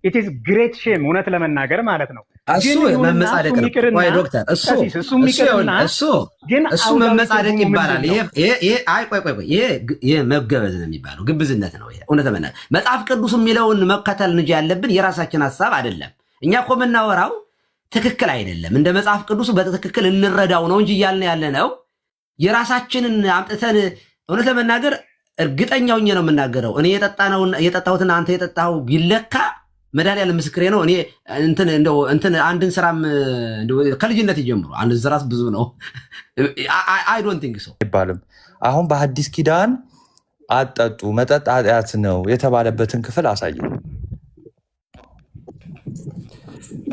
it is great shame እውነት ለመናገር ማለት ነው። እሱ መመጻደቅ ነው ወይ ዶክተር? እሱ መመጻደቅ ይባላል። ይሄ አይ ቆይ ይሄ መገበዝ ነው የሚባለው፣ ግብዝነት ነው ይሄ። እውነት ለመናገር መጽሐፍ ቅዱስ የሚለውን መከተል እንጂ ያለብን የራሳችን ሐሳብ አይደለም። እኛ እኮ የምናወራው ትክክል አይደለም፣ እንደ መጽሐፍ ቅዱስ በትክክል እንረዳው ነው እንጂ እያልን ያለ ነው የራሳችንን አምጥተን። እውነት ለመናገር እርግጠኛው ነው የምናገረው። እኔ የጠጣሁትና አንተ የጠጣኸው ቢለካ መድኃኒዓለም ምስክሬ ነው። እኔ እንትን አንድን ስራም ከልጅነት ጀምሮ አንድን ስራስ ብዙ ነው አይ ዶንት ቲንክ ሶ አይባልም። አሁን በሐዲስ ኪዳን አጠጡ መጠጥ ኃጢአት ነው የተባለበትን ክፍል አሳየው።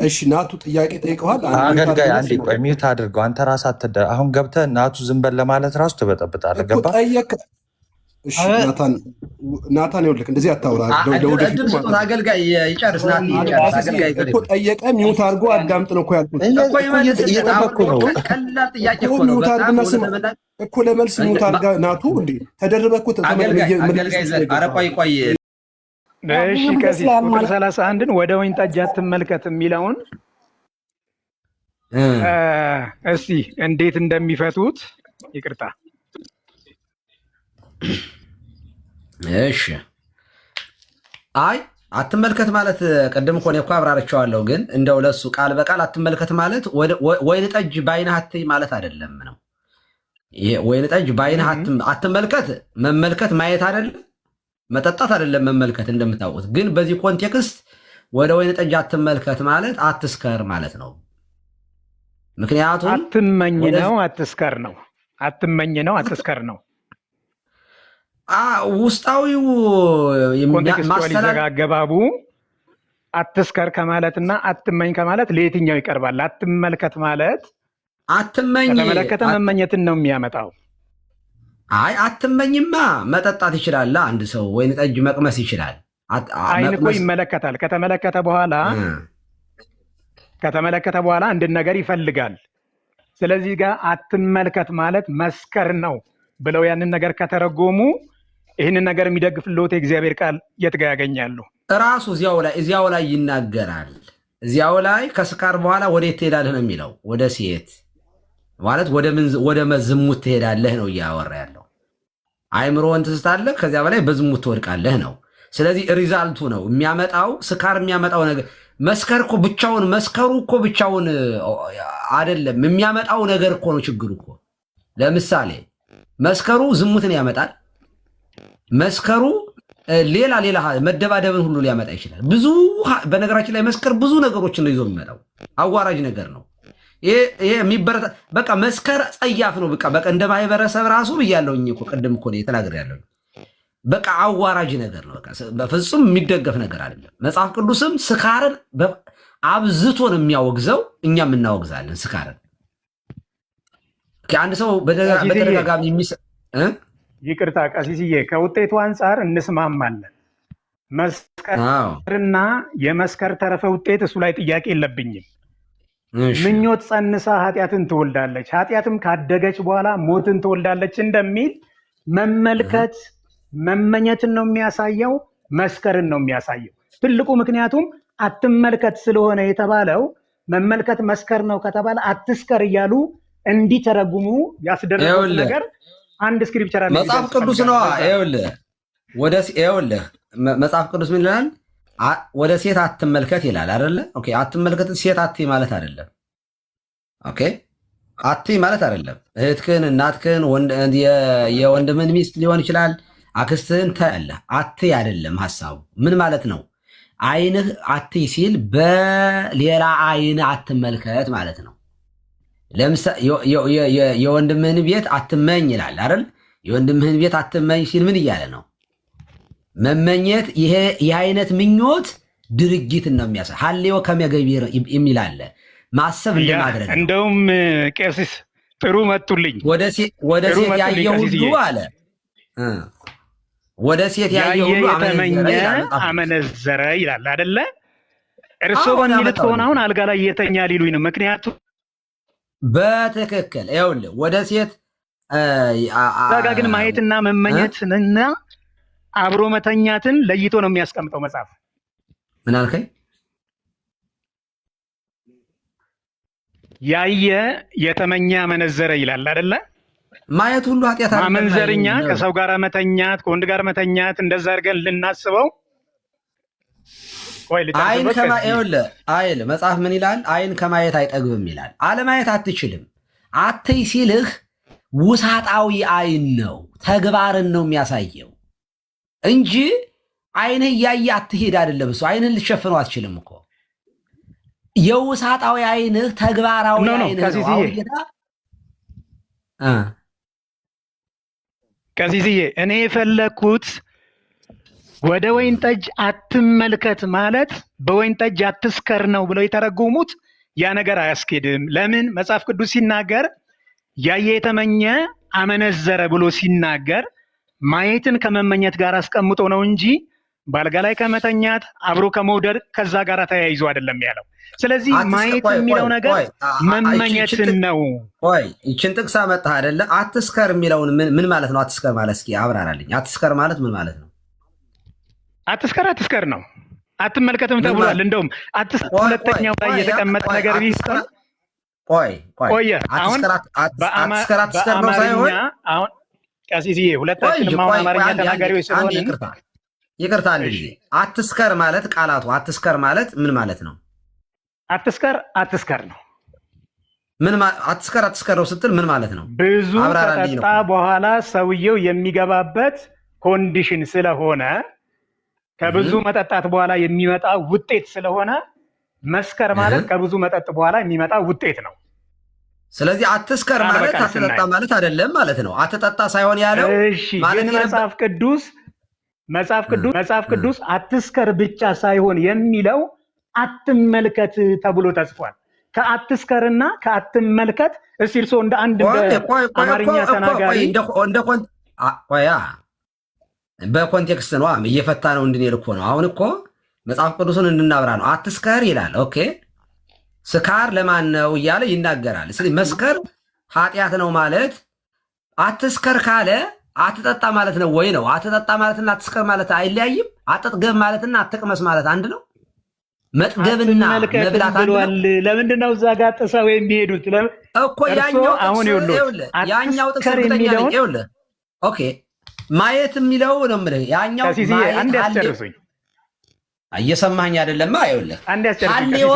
እሺ ናቱ ጥያቄ ጠይቀዋል። አገልጋይ አንዴ ቆይ ሚውት አድርገው። አንተ ራስህ አሁን ገብተህ ናቱ ዝም በል ለማለት ራሱ ትበጠብጣለህ። ገባ እሺ ናታን ይኸውልህ እንደዚህ አታውራ። አገልጋይ ይጨርስ። አገልጋይ እኮ ጠየቀ ሚውት አድርጎ አዳምጥ ነው እኮ ያልኩት። እየጠበኩ ነው። ቀላል ጥያቄ እኮ ነው። እኮ ለመልስ ሚውት አድርጋ ናቱ እንዴ ተደርበህ እኮ ኧረ ቆይ እሺ ከዚህ ቁጥር 31ን ወደ ወይን ጠጅ አትመልከት የሚለውን እስቲ እንዴት እንደሚፈቱት ይቅርታ። እሺ አይ አትመልከት ማለት ቅድም እኮ ነው እኮ አብራርቼዋለሁ። ግን እንደው ለሱ ቃል በቃል አትመልከት ማለት ወይን ጠጅ በዓይንህ አትይ ማለት አይደለም ነው። ይሄ ወይን ጠጅ በዓይንህ አትመልከት መመልከት ማየት አይደለም መጠጣት አይደለም መመልከት እንደምታውቁት። ግን በዚህ ኮንቴክስት ወደ ወይን ጠጅ አትመልከት ማለት አትስከር ማለት ነው። ምክንያቱም አትመኝ ነው አትስከር ነው። አትመኝ ነው አትስከር ነው። ውስጣዊው ማስተላለጋገባቡ አትስከር ከማለትና አትመኝ ከማለት ለየትኛው ይቀርባል? አትመልከት ማለት አትመኝ ከተመለከተ መመኘትን ነው የሚያመጣው። አይ አትመኝማ መጠጣት ይችላል። አንድ ሰው ወይን ጠጅ መቅመስ ይችላል። አይን እኮ ይመለከታል። ከተመለከተ በኋላ አንድን ነገር ይፈልጋል። ስለዚህ ጋር አትመልከት ማለት መስከር ነው ብለው ያንን ነገር ከተረጎሙ ይህንን ነገር የሚደግፍልዎት የእግዚአብሔር ቃል የት ጋር ያገኛሉ? እራሱ እዚያው ላይ ይናገራል። እዚያው ላይ ከስካር በኋላ ወዴት ትሄዳለህ ነው የሚለው። ወደ ሴት ማለት ወደ ዝሙት ትሄዳለህ ነው እያወራ ያለው። አይምሮህን ትስታለህ፣ ከዚያ በላይ በዝሙት ትወድቃለህ ነው። ስለዚህ ሪዛልቱ ነው የሚያመጣው ስካር የሚያመጣው ነገር። መስከሩ እኮ ብቻውን አይደለም የሚያመጣው ነገር እኮ ነው ችግሩ እኮ። ለምሳሌ መስከሩ ዝሙትን ያመጣል። መስከሩ ሌላ መደባደብን ሁሉ ሊያመጣ ይችላል። ብዙ በነገራችን ላይ መስከር ብዙ ነገሮችን ነው ይዞ የሚመጣው። አዋራጅ ነገር ነው ይሄ የሚበረታ በቃ መስከር ጸያፍ ነው። በቃ እንደ ማህበረሰብ ራሱ ብያለሁኝ እኮ ቅድም እኮ ነው የተናገርኩት። በቃ አዋራጅ ነገር ነው። በቃ በፍጹም የሚደገፍ ነገር አይደለም። መጽሐፍ ቅዱስም ስካርን አብዝቶ ነው የሚያወግዘው፣ እኛም እናወግዛለን ስካርን። አንድ ሰው በተደጋጋሚ ይቅርታ ቀሲስዬ፣ ከውጤቱ አንጻር እንስማማለን። መስከርና የመስከር ተረፈ ውጤት እሱ ላይ ጥያቄ የለብኝም። ምኞት ጸንሳ ኃጢአትን ትወልዳለች፣ ኃጢአትም ካደገች በኋላ ሞትን ትወልዳለች እንደሚል መመልከት መመኘትን ነው የሚያሳየው፣ መስከርን ነው የሚያሳየው። ትልቁ ምክንያቱም አትመልከት ስለሆነ የተባለው መመልከት መስከር ነው ከተባለ አትስከር እያሉ እንዲተረጉሙ ያስደረገው ነገር አንድ ስክሪፕቸር አለ መጽሐፍ ቅዱስ ነው። ይኸውልህ መጽሐፍ ቅዱስ ምን ይላል? ወደ ሴት አትመልከት ይላል አይደለ? ኦኬ አትመልከት ሴት አትይ ማለት አይደለም። ኦኬ አትይ ማለት አይደለም። እህትህን፣ እናትህን፣ የወንድምህን ሚስት ሊሆን ይችላል፣ አክስትህን ታያለህ። አትይ አይደለም ሐሳቡ። ምን ማለት ነው? አይንህ አትይ ሲል በሌላ አይን አትመልከት ማለት ነው። ለምሳሌ የወንድምህን ቤት አትመኝ ይላል አይደል? የወንድምህን ቤት አትመኝ ሲል ምን እያለ ነው? መመኘት ይሄ አይነት ምኞት ድርጊትን ነው የሚያሳይ። ሀሌዮ ከመገቢር የሚል አለ። ማሰብ እንደማድረግ ነው። እንደውም ቄስ ጥሩ መጡልኝ። ወደ ሴት ያየ ሁሉ አለ ወደ ሴት ያየ ሁሉ አመነዘረ ይላል አይደለ? እርስዎ በሚሉት ከሆነ አሁን አልጋ ላይ እየተኛ ሊሉኝ ነው። ምክንያቱም በትክክል ይኸውልህ ወደ ሴት ግን ማየትና መመኘትና አብሮ መተኛትን ለይቶ ነው የሚያስቀምጠው መጽሐፍ። ምን አልከኝ? ያየ የተመኘ አመነዘረ ይላል አይደለ? ማየት ሁሉ ኃጢአት አይደለም። ማመንዘርኛ ከሰው ጋር መተኛት፣ ከወንድ ጋር መተኛት እንደዛ አድርገን ልናስበው። አይን አይል መጽሐፍ ምን ይላል? አይን ከማየት አይጠግብም ይላል። አለማየት አትችልም። አትይ ሲልህ ውሳጣዊ አይን ነው፣ ተግባርን ነው የሚያሳየው እንጂ አይንህ እያየ አትሄድ አይደለም። እሱ አይንህን ልትሸፍነው አትችልም እኮ የውሳጣዊ አይንህ ተግባራዊ አይንህ ነው። ቀሲስዬ እኔ የፈለግኩት ወደ ወይን ጠጅ አትመልከት ማለት በወይን ጠጅ አትስከር ነው ብለው የተረጎሙት። ያ ነገር አያስኬድም። ለምን? መጽሐፍ ቅዱስ ሲናገር ያየ የተመኘ አመነዘረ ብሎ ሲናገር ማየትን ከመመኘት ጋር አስቀምጦ ነው እንጂ በአልጋ ላይ ከመተኛት አብሮ ከመውደድ ከዛ ጋር ተያይዞ አይደለም ያለው። ስለዚህ ማየት የሚለው ነገር መመኘትን ነው። ይችን ጥቅስ አመጣህ አይደለ? አትስከር የሚለውን ምን ማለት ነው? አትስከር ማለት እስኪ አብራራልኝ። አትስከር ማለት ምን ማለት ነው? አትስከር ነው። አትመልከትም ተብሏል። እንደውም ሁለተኛው ላይ የተቀመጠ ነገር ቢሆን ቆየ። አሁን በአማርኛ አሁን ቀሲስዬ ሁለታችንም አሁን አማርኛ ተናጋሪዎች ስለሆነ ይቅርታ አንድ ጊዜ አትስከር ማለት ቃላቱ አትስከር ማለት ምን ማለት ነው? አትስከር ነው። ምን አትስከር ነው ስትል ምን ማለት ነው? ብዙ ከጠጣ በኋላ ሰውየው የሚገባበት ኮንዲሽን ስለሆነ ከብዙ መጠጣት በኋላ የሚመጣ ውጤት ስለሆነ መስከር ማለት ከብዙ መጠጥ በኋላ የሚመጣ ውጤት ነው። ስለዚህ አትስከር ማለት አትጠጣ ማለት አይደለም ማለት ነው። አትጠጣ ሳይሆን ያለው ግን መጽሐፍ ቅዱስ አትስከር ብቻ ሳይሆን የሚለው አትመልከት ተብሎ ተጽፏል። ከአትስከርና ከአትመልከት እስቲ እርስዎ እንደ አንድ አማርኛ ተናጋሪ በኮንቴክስት ነው እየፈታ ነው እንድንሄድ እኮ ነው። አሁን እኮ መጽሐፍ ቅዱስን እንድናብራ ነው። አትስከር ይላል። ኦኬ ስካር ለማን ነው እያለ ይናገራል። ስለዚህ መስከር ኃጢአት ነው ማለት አትስከር ካለ አትጠጣ ማለት ነው ወይ ነው? አትጠጣ ማለትና አትስከር ማለት አይለያይም። አትጥገብ ማለትና አትቅመስ ማለት አንድ ነው። መጥገብና መብላት አንድ ነው። ለምንድን ነው እዛ ጋር ጥሰው የሚሄዱት እኮ? ያኛው ጥቅስ እርግጠኛ ነኝ። ይኸውልህ ኦኬ ማየት የሚለው ነው የምልህ። ያኛው ማየት እየሰማኝ አይደለም። ይኸውልህ ሀሌዎ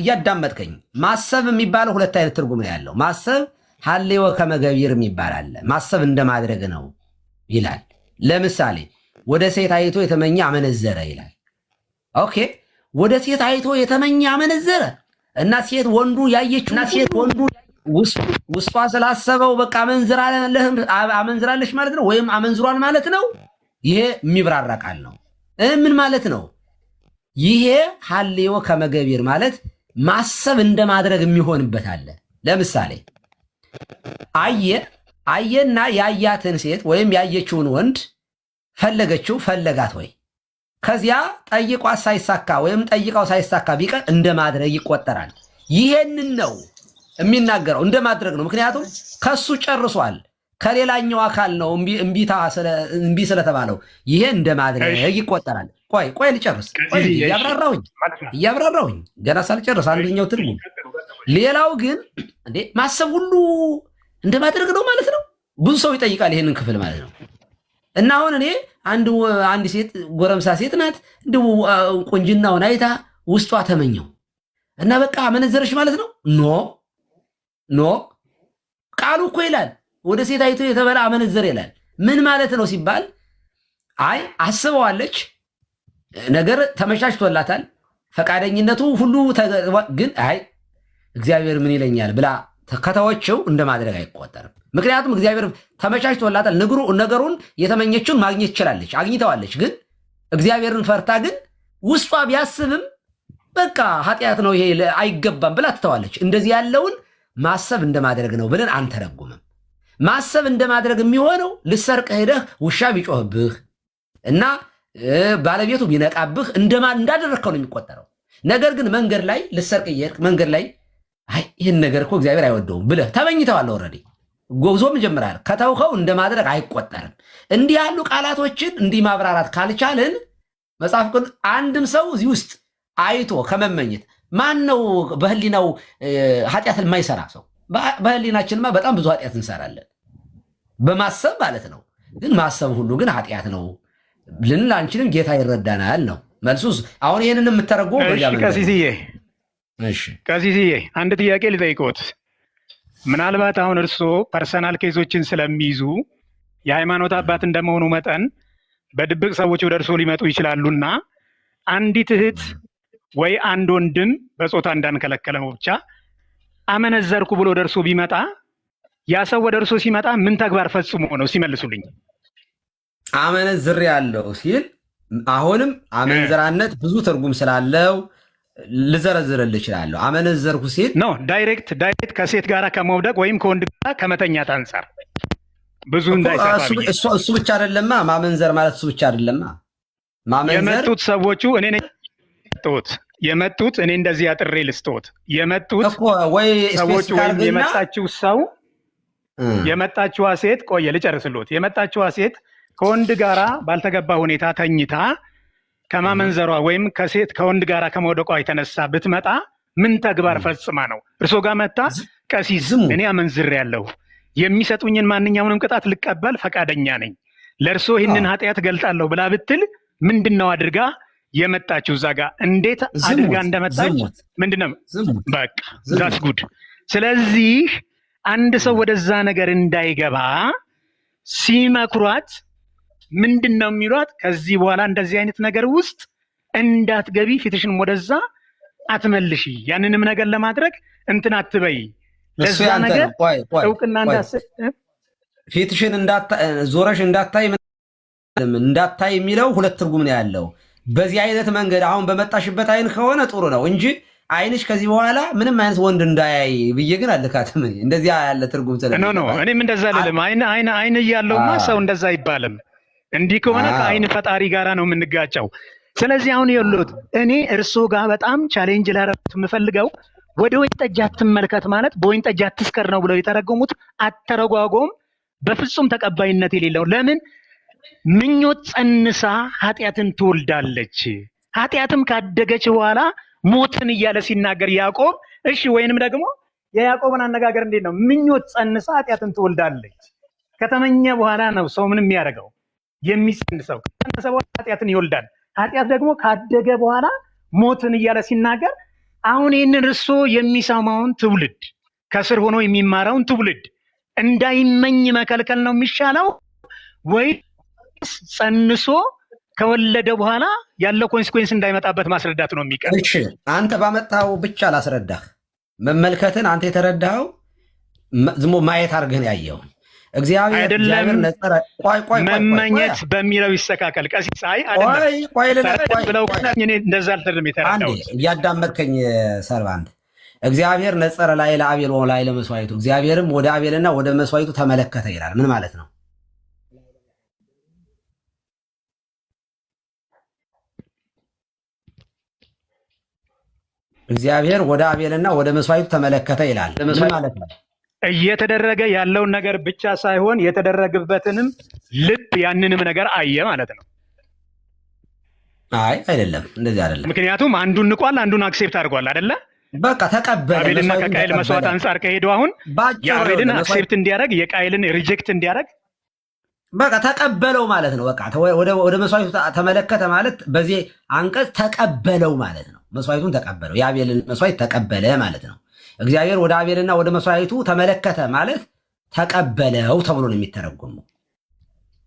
እያዳመጥከኝ ማሰብ የሚባለው ሁለት አይነት ትርጉም ነው ያለው። ማሰብ ሀሌዎ ከመገቢር የሚባል አለ። ማሰብ እንደማድረግ ነው ይላል። ለምሳሌ ወደ ሴት አይቶ የተመኘ አመነዘረ ይላል። ኦኬ ወደ ሴት አይቶ የተመኘ አመነዘረ እና ሴት ወንዱ ያየችው ሴት ወንዱ ውስጧ ስላሰበው በቃ አመንዝራለች ማለት ነው፣ ወይም አመንዝሯል ማለት ነው። ይሄ የሚብራራ ቃል ነው። ምን ማለት ነው? ይሄ ሀሌዎ ከመገቢር ማለት ማሰብ እንደማድረግ የሚሆንበት አለ። ለምሳሌ አየና ያያትን ሴት ወይም ያየችውን ወንድ ፈለጋት ወይ ከዚያ ጠይቋት ሳይሳካ ወይም ጠይቃው ሳይሳካ ቢቀር እንደማድረግ ይቆጠራል። ይሄንን ነው የሚናገረው፣ እንደማድረግ ነው። ምክንያቱም ከሱ ጨርሷል፣ ከሌላኛው አካል ነው እምቢ ስለተባለው ይሄ እንደማድረግ ይቆጠራል። ቆይ ልጨርስ። እያብራራሁኝ ገና ሳልጨርስ አንደኛው ትርጉም። ሌላው ግን እንዴ ማሰብ ሁሉ እንደማድረግ ነው ማለት ነው። ብዙ ሰው ይጠይቃል ይሄንን ክፍል ማለት ነው። እና አሁን እኔ አንድ ሴት ጎረምሳ ሴት ናት፣ እንዲሁ ቁንጅናውን አይታ ውስጧ ተመኘው እና በቃ አመነዘረሽ ማለት ነው። ኖ ቃሉ እኮ ይላል ወደ ሴት አይቶ የተበላ አመነዘር ይላል። ምን ማለት ነው ሲባል አይ አስበዋለች፣ ነገር ተመቻችቶላታል፣ ፈቃደኝነቱ ሁሉ ግን አይ እግዚአብሔር ምን ይለኛል ብላ ከተወችው እንደማድረግ አይቆጠርም። ምክንያቱም እግዚአብሔር ተመቻችቶላታል፣ ነገሩን የተመኘችውን ማግኘት ትችላለች፣ አግኝተዋለች። ግን እግዚአብሔርን ፈርታ ግን ውስጧ ቢያስብም በቃ ኃጢአት ነው ይሄ አይገባም ብላ ትተዋለች። እንደዚህ ያለውን ማሰብ እንደማድረግ ነው ብለን አንተረጉምም። ማሰብ እንደማድረግ የሚሆነው ልሰርቅ ሄደህ ውሻ ቢጮህብህ እና ባለቤቱ ቢነቃብህ እንዳደረግከው ነው የሚቆጠረው። ነገር ግን መንገድ ላይ ልሰርቅ እየሄድክ መንገድ ላይ አይ ይህን ነገር እኮ እግዚአብሔር አይወደውም ብለህ ተመኝተዋል። ኦልሬዲ ጎብዞም ጀምራል። ከተውከው እንደማድረግ አይቆጠርም። እንዲህ ያሉ ቃላቶችን እንዲህ ማብራራት ካልቻልን መጽሐፍ ቅዱስ አንድም ሰው እዚህ ውስጥ አይቶ ከመመኘት ማን ነው በህሊናው ኃጢአት የማይሰራ ሰው? በህሊናችንማ በጣም ብዙ ኃጢአት እንሰራለን በማሰብ ማለት ነው። ግን ማሰብ ሁሉ ግን ኃጢአት ነው ልንል አንችልም። ጌታ ይረዳናል ነው መልሱ። አሁን ይህንን የምተረጎም ቀሲስዬ አንድ ጥያቄ ልጠይቅዎት። ምናልባት አሁን እርስዎ ፐርሰናል ኬዞችን ስለሚይዙ የሃይማኖት አባት እንደመሆኑ መጠን በድብቅ ሰዎች ወደ እርስዎ ሊመጡ ይችላሉና አንዲት እህት ወይ አንድ ወንድም በጾታ እንዳንከለከለ ነው ብቻ አመነዘርኩ ብሎ ወደ እርስዎ ቢመጣ ያ ሰው ወደ እርስዎ ሲመጣ ምን ተግባር ፈጽሞ ነው ሲመልሱልኝ? አመነዝር ያለው ሲል አሁንም አመንዝራነት ብዙ ትርጉም ስላለው ልዘረዝርልህ እችላለሁ። አመነዘርኩ ሲል ነው ዳይሬክት ከሴት ጋር ከመውደቅ ወይም ከወንድ ጋር ከመተኛት አንጻር ብዙ እንዳይሰፋ እሱ ብቻ አይደለማ። ማመንዘር ማለት እሱ ብቻ አይደለማ። የመጡት ሰዎቹ እኔ የመጡት እኔ እንደዚህ አጥሬ ልስጥዎት የመጡት ሰዎቹ ወይም የመጣችው ሰው የመጣችዋ ሴት ቆየ ልጨርስልዎት። የመጣችዋ ሴት ከወንድ ጋራ ባልተገባ ሁኔታ ተኝታ ከማመንዘሯ ወይም ከወንድ ጋራ ከመውደቋ የተነሳ ብትመጣ ምን ተግባር ፈጽማ ነው እርስዎ ጋር መጣ? ቀሲስ እኔ አመንዝሬያለሁ፣ የሚሰጡኝን ማንኛውንም ቅጣት ልቀበል ፈቃደኛ ነኝ፣ ለእርስዎ ይህንን ኃጢአት ገልጣለሁ ብላ ብትል ምንድነው አድርጋ የመጣችው? እዛ ጋር እንዴት አድርጋ እንደመጣች ምንድነው? በቃ ዛስ ጉድ። ስለዚህ አንድ ሰው ወደዛ ነገር እንዳይገባ ሲመክሯት ምንድነው የሚሏት? ከዚህ በኋላ እንደዚህ አይነት ነገር ውስጥ እንዳትገቢ፣ ፊትሽን ወደዛ አትመልሺ፣ ያንንም ነገር ለማድረግ እንትን አትበይ፣ ለዛ ነገር እውቅና ፊትሽን ዞረሽ እንዳታይ የሚለው ሁለት ትርጉም ነው ያለው። በዚህ አይነት መንገድ አሁን በመጣሽበት አይን ከሆነ ጥሩ ነው እንጂ አይንሽ ከዚህ በኋላ ምንም አይነት ወንድ እንዳያይ ብዬ ግን አልካትም። እንደዚያ ያለ ትርጉም ስለ እኔም እንደዛ አይደለም። አይን እያለውማ ሰው እንደዛ አይባልም። እንዲህ ከሆነ ከአይን ፈጣሪ ጋራ ነው የምንጋጨው። ስለዚህ አሁን የሉት እኔ እርስዎ ጋር በጣም ቻሌንጅ ላደርግ የምፈልገው ወደ ወይን ጠጅ አትመልከት ማለት በወይን ጠጅ አትስከር ነው ብለው የተረጎሙት አተረጓጎም በፍጹም ተቀባይነት የሌለው። ለምን? ምኞት ጸንሳ ኃጢአትን ትወልዳለች፣ ኃጢአትም ካደገች በኋላ ሞትን እያለ ሲናገር ያዕቆብ። እሺ ወይንም ደግሞ የያዕቆብን አነጋገር እንዴት ነው? ምኞት ጸንሳ ኃጢአትን ትወልዳለች። ከተመኘ በኋላ ነው ሰው ምን የሚያደርገው? የሚጸንሰው። ከጸነሰ በኋላ ኃጢአትን ይወልዳል። ኃጢአት ደግሞ ካደገ በኋላ ሞትን እያለ ሲናገር አሁን ይህንን እርስዎ የሚሰማውን ትውልድ ከስር ሆኖ የሚማረውን ትውልድ እንዳይመኝ መከልከል ነው የሚሻለው ወይስ ጸንሶ ከወለደ በኋላ ያለው ኮንሲኩዌንስ እንዳይመጣበት ማስረዳት ነው የሚቀር? እሺ አንተ ባመጣው ብቻ ላስረዳህ። መመልከትን አንተ የተረዳኸው ዝሞ ማየት አድርገህ ነው ያየው። እግዚአብሔር ነጸረ መመኘት በሚለው ይስተካከል። ቀሲስ እንደዛ አልተደም የተረዳሁት እያዳመጥከኝ ሰርቫንት። እግዚአብሔር ነጸረ ላይ ለአቤል ላይ ለመስዋዕቱ፣ እግዚአብሔርም ወደ አቤልና ወደ መስዋዕቱ ተመለከተ ይላል። ምን ማለት ነው? እግዚአብሔር ወደ አቤልና ወደ መስዋዕቱ ተመለከተ ይላል። ምን ማለት ነው? እየተደረገ ያለውን ነገር ብቻ ሳይሆን የተደረገበትንም ልብ ያንንም ነገር አየ ማለት ነው። አይ አይደለም፣ እንደዚህ አይደለም። ምክንያቱም አንዱን ንቋል፣ አንዱን አክሴፕት አድርጓል አይደለ? በቃ ተቀበለ። አቤልና ከቃይል መስዋዕት አንጻር ከሄዱ አሁን የአቤልን አክሴፕት እንዲያደርግ የቃይልን ሪጀክት እንዲያደርግ በቃ ተቀበለው ማለት ነው። በቃ ወደ መስዋዕቱ ተመለከተ ማለት በዚህ አንቀጽ ተቀበለው ማለት ነው። መስዋዕቱን ተቀበለው፣ የአቤልን መስዋዕት ተቀበለ ማለት ነው። እግዚአብሔር ወደ አቤልና ወደ መስዋዕቱ ተመለከተ ማለት ተቀበለው ተብሎ ነው የሚተረጎመው።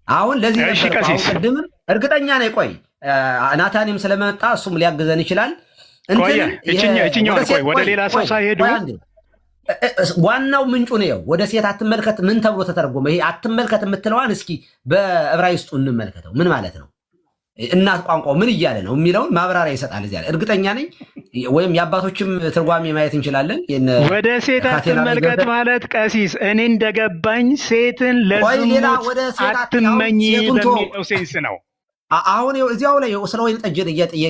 አሁን ለዚህ ነበር አሁን ቅድም እርግጠኛ ነኝ። ቆይ ናታኒም ስለመጣ እሱም ሊያግዘን ይችላል። ወደ ሌላ ሰው ሳይሄዱ ዋናው ምንጩ ነው። ወደ ሴት አትመልከት ምን ተብሎ ተተረጎመ? ይሄ አትመልከት የምትለዋን እስኪ በዕብራይስጡ እንመልከተው። ምን ማለት ነው? እናት ቋንቋው ምን እያለ ነው የሚለውን ማብራሪያ ይሰጣል እዚያ ላይ እርግጠኛ ነኝ። ወይም የአባቶችም ትርጓሜ ማየት እንችላለን። ወደ ሴት አትመልከት ማለት ቀሲስ እኔ እንደገባኝ ሴትን ለዝሙት አትመኝ በሚለው ሴንስ ነው። አሁን እዚያው ላይ ስለ ወይን ጠጅ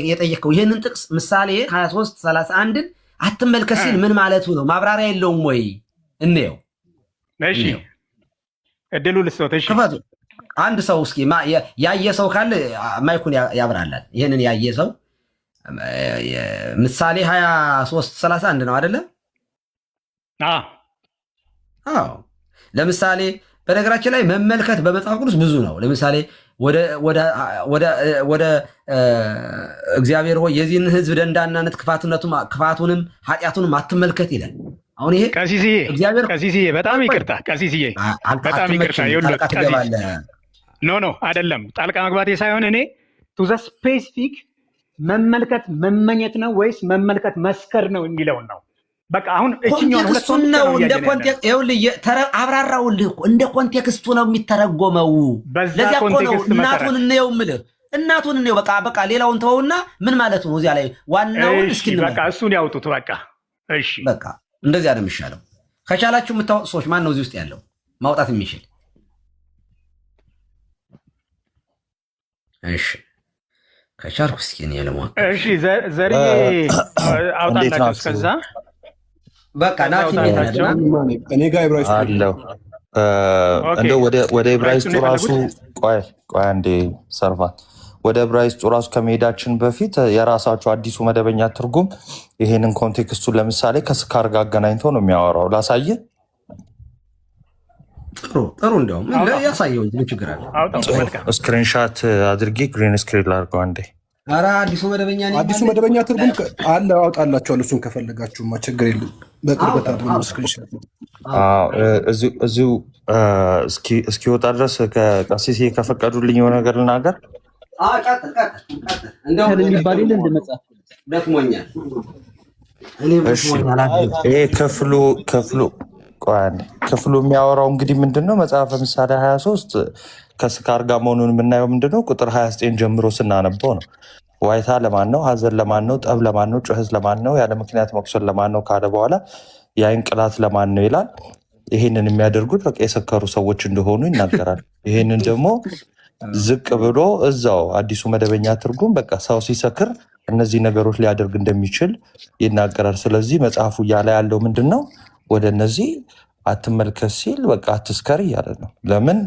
የጠየቅከው ይህንን ጥቅስ ምሳሌ 23:31ን አትመልከት ሲል ምን ማለቱ ነው? ማብራሪያ የለውም ወይ? እንየው። እሺ እድሉ ልስጦት። እሺ ክፈቱ። አንድ ሰው እስኪ ያየ ሰው ካለ ማይኩን ያብራላል። ይህንን ያየ ሰው ምሳሌ 23:31 ነው አይደለ? አዎ። ለምሳሌ በነገራችን ላይ መመልከት በመጽሐፍ ቅዱስ ብዙ ነው። ለምሳሌ ወደ እግዚአብሔር ሆይ የዚህን ሕዝብ ደንዳናነት ክፋቱንም ኃጢአቱንም አትመልከት ይላል። አሁን ይሄ ቀሲስዬ በጣም ይቅርታ ቀሲስዬ፣ በጣም ይቅርታ። ኖ አይደለም ጣልቃ መግባቴ ሳይሆን እኔ ቱ ዘ ስፔሲፊክ መመልከት መመኘት ነው ወይስ መመልከት መስከር ነው የሚለውን ነው። በቃ አሁን እችኛውን ሁለቱን ነው እንደ ኮንቴክስት አብራራውልህ እኮ እንደ ኮንቴክስቱ ነው የሚተረጎመው። ለዚያ እኮ ነው እናቱን እንየው የምልህ እናቱን እንየው። በቃ ሌላውን ተወውና ምን ማለት ነው እዚያ ላይ ዋናውን እስኪ በቃ እሱን ያውጡት። በቃ እሺ፣ በቃ እንደዚያ ነው የሚሻለው። ከቻላችሁ የምታወጡ ሰዎች ማን ነው እዚህ ውስጥ ያለው ማውጣት የሚችል? እሺ ከቻልኩ እስኪ እኔ ለማወቅ እሺ፣ ዘርዬ አውጣላችሁ እስከዛ በቃ ናቲ እኔ ጋር ዕብራይስጥ አለው። እንደው ወደ ዕብራይስጡ ራሱ ቆይ አንዴ ሰርቫንት፣ ወደ ዕብራይስጡ ራሱ ከመሄዳችን በፊት የራሳቸው አዲሱ መደበኛ ትርጉም ይሄንን ኮንቴክስቱን ለምሳሌ ከስካር ጋር አገናኝቶ ነው የሚያወራው። ላሳየ። ጥሩ እንደውም ያሳየው ችግር አለ። ስክሪንሻት አድርጌ ግሪን ስክሪን ላድርገው አንዴ። ኧረ አዲሱ መደበኛ ትርጉም አለ፣ አውጣላችኋለሁ። እሱን ከፈለጋችሁማ ችግር የለም። በቅርበት አድርጉ ስክሪንሻት። እዚሁ እስኪወጣ ድረስ ከቀሲስ ከፈቀዱልኝ የሆነ ነገር ልናገር። ይሄ ክፍሉ የሚያወራው እንግዲህ ምንድነው? መጽሐፈ ምሳሌ 23 ከስካር ጋር መሆኑን የምናየው ምንድነው? ቁጥር 29 ጀምሮ ስናነበው ነው። ዋይታ ለማን ነው? ሐዘን ለማን ነው? ጠብ ለማን ነው? ጩኸት ለማን ነው? ያለ ምክንያት መቁሰል ለማን ነው ካለ በኋላ የዓይን ቅላት ለማን ነው ይላል። ይህንን የሚያደርጉት በቃ የሰከሩ ሰዎች እንደሆኑ ይናገራል። ይህንን ደግሞ ዝቅ ብሎ እዛው አዲሱ መደበኛ ትርጉም በቃ ሰው ሲሰክር እነዚህ ነገሮች ሊያደርግ እንደሚችል ይናገራል። ስለዚህ መጽሐፉ እያለ ያለው ምንድን ነው? ወደ እነዚህ አትመልከት ሲል በቃ አትስከር እያለ ነው። ለምን